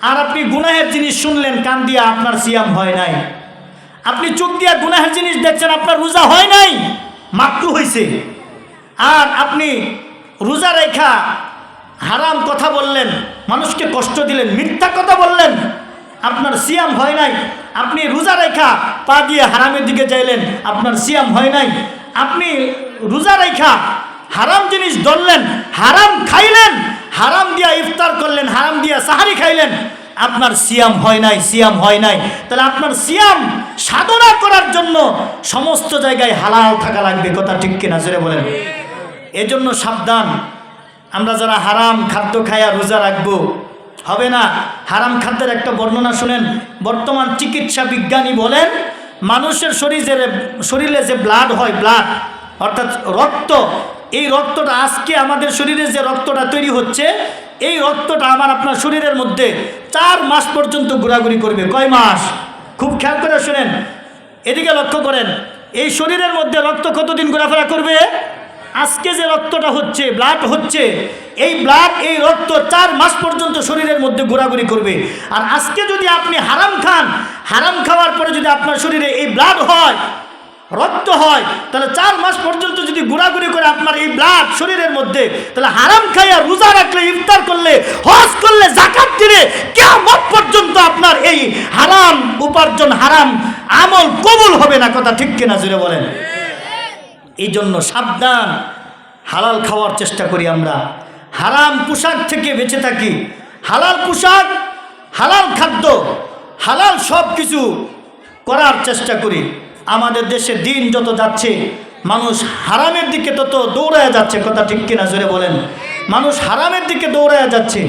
আর আপনি গুনাহের জিনিস শুনলেন কান দিয়া, আপনার সিয়াম হয় নাই। আপনি চোখ দিয়া গুনাহের জিনিস দেখছেন, আপনার রোজা হয় নাই, মাকরুহ হয়েছে। আর আপনি রোজা রেখা হারাম কথা বললেন, মানুষকে কষ্ট দিলেন, মিথ্যা কথা বললেন, আপনার সিয়াম হয় নাই। আপনি রোজা রেখা পা দিয়ে হারামের দিকে যাইলেন, আপনার সিয়াম হয় নাই। আপনি রোজা রেখা হারাম জিনিস ধরলেন, হারাম খাইলেন, হারাম দিয়া ইফতার করলেন, হারাম দিয়া সাহারি খাইলেন, আপনার সিয়াম হয় নাই, সিয়াম হয় নাই। তাহলে আপনার সিয়াম সাধনা করার জন্য সমস্ত জায়গায় হালাল থাকা লাগবে। কথা ঠিক কিনা জোরে বলেন। এজন্য সাবধান, আমরা যারা হারাম খাদ্য খায়া রোজা রাখবো, হবে না। হারাম খাদ্যের একটা বর্ণনা শুনেন। বর্তমান চিকিৎসা বিজ্ঞানী বলেন, মানুষের শরীরে যে ব্লাড হয়, ব্লাড অর্থাৎ রক্ত, এই রক্তটা আজকে আমাদের শরীরে যে রক্তটা তৈরি হচ্ছে, এই রক্তটা আমার আপনার শরীরের মধ্যে 4 মাস পর্যন্ত ঘোরাঘুরি করবে। কয় মাস? খুব খেয়াল করে শুনেন, এদিকে লক্ষ্য করেন। এই শরীরের মধ্যে রক্ত কতদিন ঘোরাফেরা করবে? আজকে যে রক্তটা হচ্ছে, ব্লাড হচ্ছে, এই ব্লাড, এই রক্ত 4 মাস পর্যন্ত শরীরের মধ্যে ঘোরাঘুরি করবে। আর আজকে যদি আপনি হারাম খান, হারাম খাওয়ার পরে যদি আপনার শরীরে এই ব্লাড হয়, রক্ত হয়, তাহলে 4 মাস পর্যন্ত যদি ঘোরাঘুরি করে আপনার এই ব্লাড শরীরের মধ্যে, তাহলে হারাম খাইয়া রোজা রাখলে, ইফতার করলে, হজ করলে, যাকাত দিলে, কিয়ামত পর্যন্ত আপনার এই হারাম উপার্জন, হারাম আমল কবুল হবে না। কথা ঠিক কিনা জোরে বলেন। এই জন্য সাবধান, হালাল খাওয়ার চেষ্টা করি আমরা, হারাম পোশাক থেকে বেঁচে থাকি। হালাল পোশাক, হালাল খাদ্য, হালাল সব কিছু করার চেষ্টা করি। আমাদের দেশে দিন যত যাচ্ছে, মানুষ হারামের দিকে তত দৌড়ায় যাচ্ছে। কথা ঠিক কিনা জোরে বলেন। মানুষ হারামের দিকে দৌড়ায় যাচ্ছে।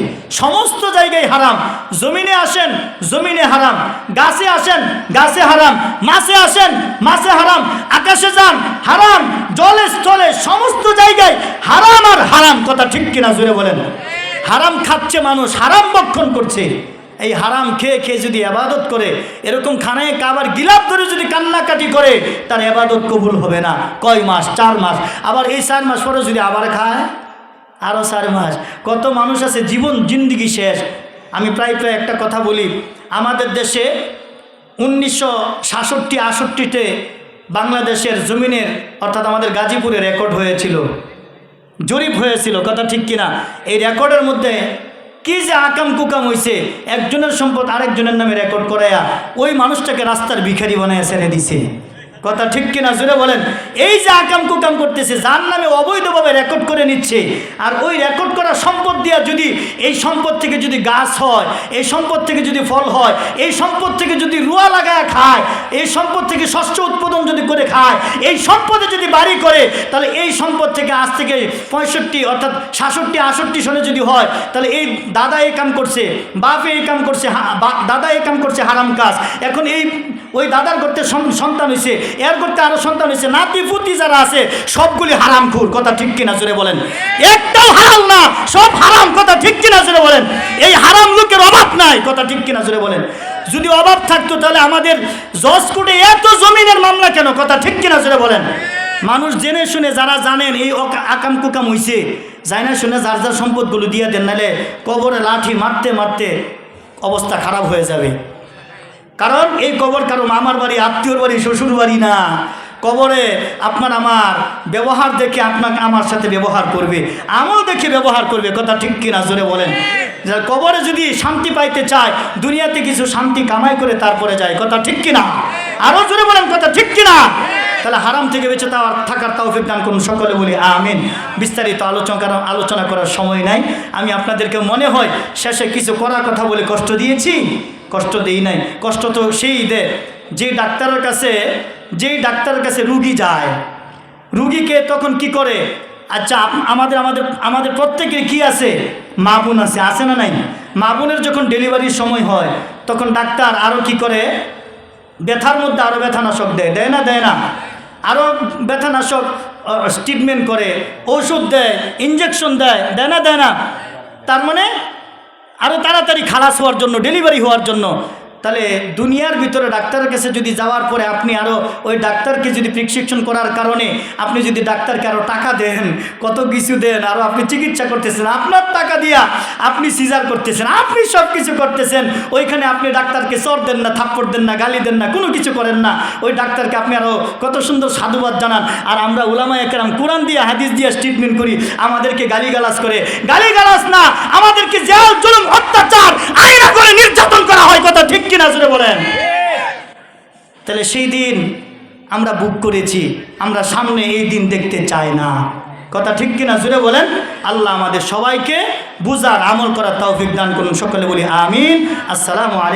সমস্ত জায়গায় হারাম। জমিনে আসেন, জমিনে হারাম। গাছে আসেন, গাছে হারাম। মাছে আসেন, মাছে হারাম। আকাশে যান, হারাম। জলে স্থলে সমস্ত জায়গায় হারাম আর হারাম। কথা ঠিক কিনা জোরে বলেন। হারাম খাচ্ছে মানুষ, হারাম ভক্ষণ করছে। এই হারাম খেয়ে খেয়ে যদি ইবাদত করে, এরকম খানায় কাবার গিলাপ ধরে যদি কান্নাকাটি করে, তার ইবাদত কবুল হবে না। কয় মাস? 4 মাস। আবার এই 4 মাস পরে যদি আবার খায়, আরও 4 মাস। কত মানুষ আছে জীবন জিন্দিগি শেষ। আমি প্রায় একটা কথা বলি, আমাদের দেশে 1967-68-তে বাংলাদেশের জমিনের অর্থাৎ আমাদের গাজীপুরে রেকর্ড হয়েছিল, জরিপ হয়েছিল। কথা ঠিক কিনা? এই রেকর্ডের মধ্যে কি যে আকাম কুকাম হয়েছে, একজনের সম্পদ আরেকজনের নামে রেকর্ড করাইয়া ওই মানুষটাকে রাস্তার ভিখারি বানায় ছেড়ে দিছে। কথা ঠিক কিনা জোরে বলেন। এই যে আকাম কুকাম করতেছে, যার নামে অবৈধভাবে রেকর্ড করে নিচ্ছে, আর ওই রেকর্ড করা সম্পদ দিয়া যদি এই সম্পদ থেকে যদি গাছ হয়, এই সম্পদ থেকে যদি ফল হয়, এই সম্পদ থেকে যদি রুয়া লাগায় খায়, এই সম্পদ থেকে শস্য উৎপাদন যদি করে খায়, এই সম্পদে যদি বাড়ি করে, তাহলে এই সম্পদ থেকে আজ থেকে 65 অর্থাৎ 67-68 সনে যদি হয়, তাহলে এই দাদা এই কাম করছে, বাপে এই কাম করছে, দাদা এই কাম করছে হারাম কাজ। এখন এই ওই দাদার করতে সন্তান হয়েছে, এর করতে আরো সন্তান হয়েছে, নাতি পুতি যারা আছে সবগুলি হারামখোর, কথা ঠিক কিনা জোরে বলেন। একটাও হালাল না, সব হারাম, কথা ঠিক কিনা জোরে বলেন। এই হারাম লোকের অভাব নাই, কথা ঠিক কিনা জোরে বলেন। যদি অভাব থাকতো তাহলে আমাদের জজ কোর্টে এত জমিনের মামলা কেন, কথা ঠিক কিনা জোরে বলেন। মানুষ জেনে শুনে, যারা জানেন এই আকাম কুকাম হইছে, যাই না শুনে যার যার সম্পদগুলো দিয়ে দেন, নাহলে কবরে লাঠি মারতে মারতে অবস্থা খারাপ হয়ে যাবে। কারণ এই কবর কারো মামার বাড়ি, আত্মীয়র বাড়ি, শ্বশুর বাড়ি না। কবরে আপনার আমার ব্যবহার দেখে আপনাকে আমার সাথে ব্যবহার করবে, আমল দেখে ব্যবহার করবে, কথা ঠিক কিনা জোরে বলেন। কবরে যদি শান্তি পাইতে চায়, দুনিয়াতে কিছু শান্তি কামাই করে তারপরে যায়, কথা ঠিক কিনা, আরো জোরে বলেন, কথা ঠিক কিনা। তাহলে হারাম থেকে বেঁচে থাকার তৌফিক দান করুন, সকলে বলি আমিন। বিস্তারিত আলোচনা করার সময় নাই। আমি আপনাদেরকে মনে হয় শেষে কিছু করার কথা বলে কষ্ট দিয়েছি, কষ্ট দেই নাই। কষ্ট তো সেই দেয় যেই ডাক্তারের কাছে রুগী যায়, রুগীকে তখন কি করে। আচ্ছা, আমাদের প্রত্যেকের কি আছে, মা বোন আছে না নাই? মা বোনের যখন ডেলিভারির সময় হয় তখন ডাক্তার আরও কি করে, ব্যথার মধ্যে আরও ব্যথানাশক দেয় না, আরও ব্যথানাশক ট্রিটমেন্ট করে, ওষুধ দেয়, ইঞ্জেকশন দেয় না। তার মানে আরও তাড়াতাড়ি খালাস হওয়ার জন্য, ডেলিভারি হওয়ার জন্য। তাহলে দুনিয়ার ভিতরে ডাক্তারের কাছে যদি যাওয়ার পরে আপনি আরও ওই ডাক্তারকে যদি প্রেসক্রিপশন করার কারণে আপনি যদি ডাক্তারকে আরও টাকা দেন, কত কিছু দেন, আরও আপনি চিকিৎসা করতেছেন, আপনার টাকা দিয়া আপনি সিজার করতেছেন, আপনি সব কিছু করতেছেন, ওইখানে আপনি ডাক্তারকে চর দেন না, থাপ্পড় দেন না, গালি দেন না, কোনো কিছু করেন না, ওই ডাক্তারকে আপনি আরও কত সুন্দর সাধুবাদ জানান। আর আমরা উলামায়ে কেরাম কোরআন দিয়ে হাদিস দিয়ে ট্রিটমেন্ট করি, আমাদেরকে গালিগালাজ করে, গালিগালাজ না, আমাদেরকে জেল জুলুম অত্যাচার আইনা করে নির্যাতন করা হয়, কথা ঠিক কিনা জোরে বলেন। তাহলে সেই দিন আমরা বুক করেছি, আমরা সামনে এই দিন দেখতে চাই না, কথা ঠিক কিনা জোরে বলেন। আল্লাহ আমাদের সবাইকে বুঝার আমল করার তৌফিক দান করুন, সকলে বলি আমিন। আসসালামু আলাইকুম।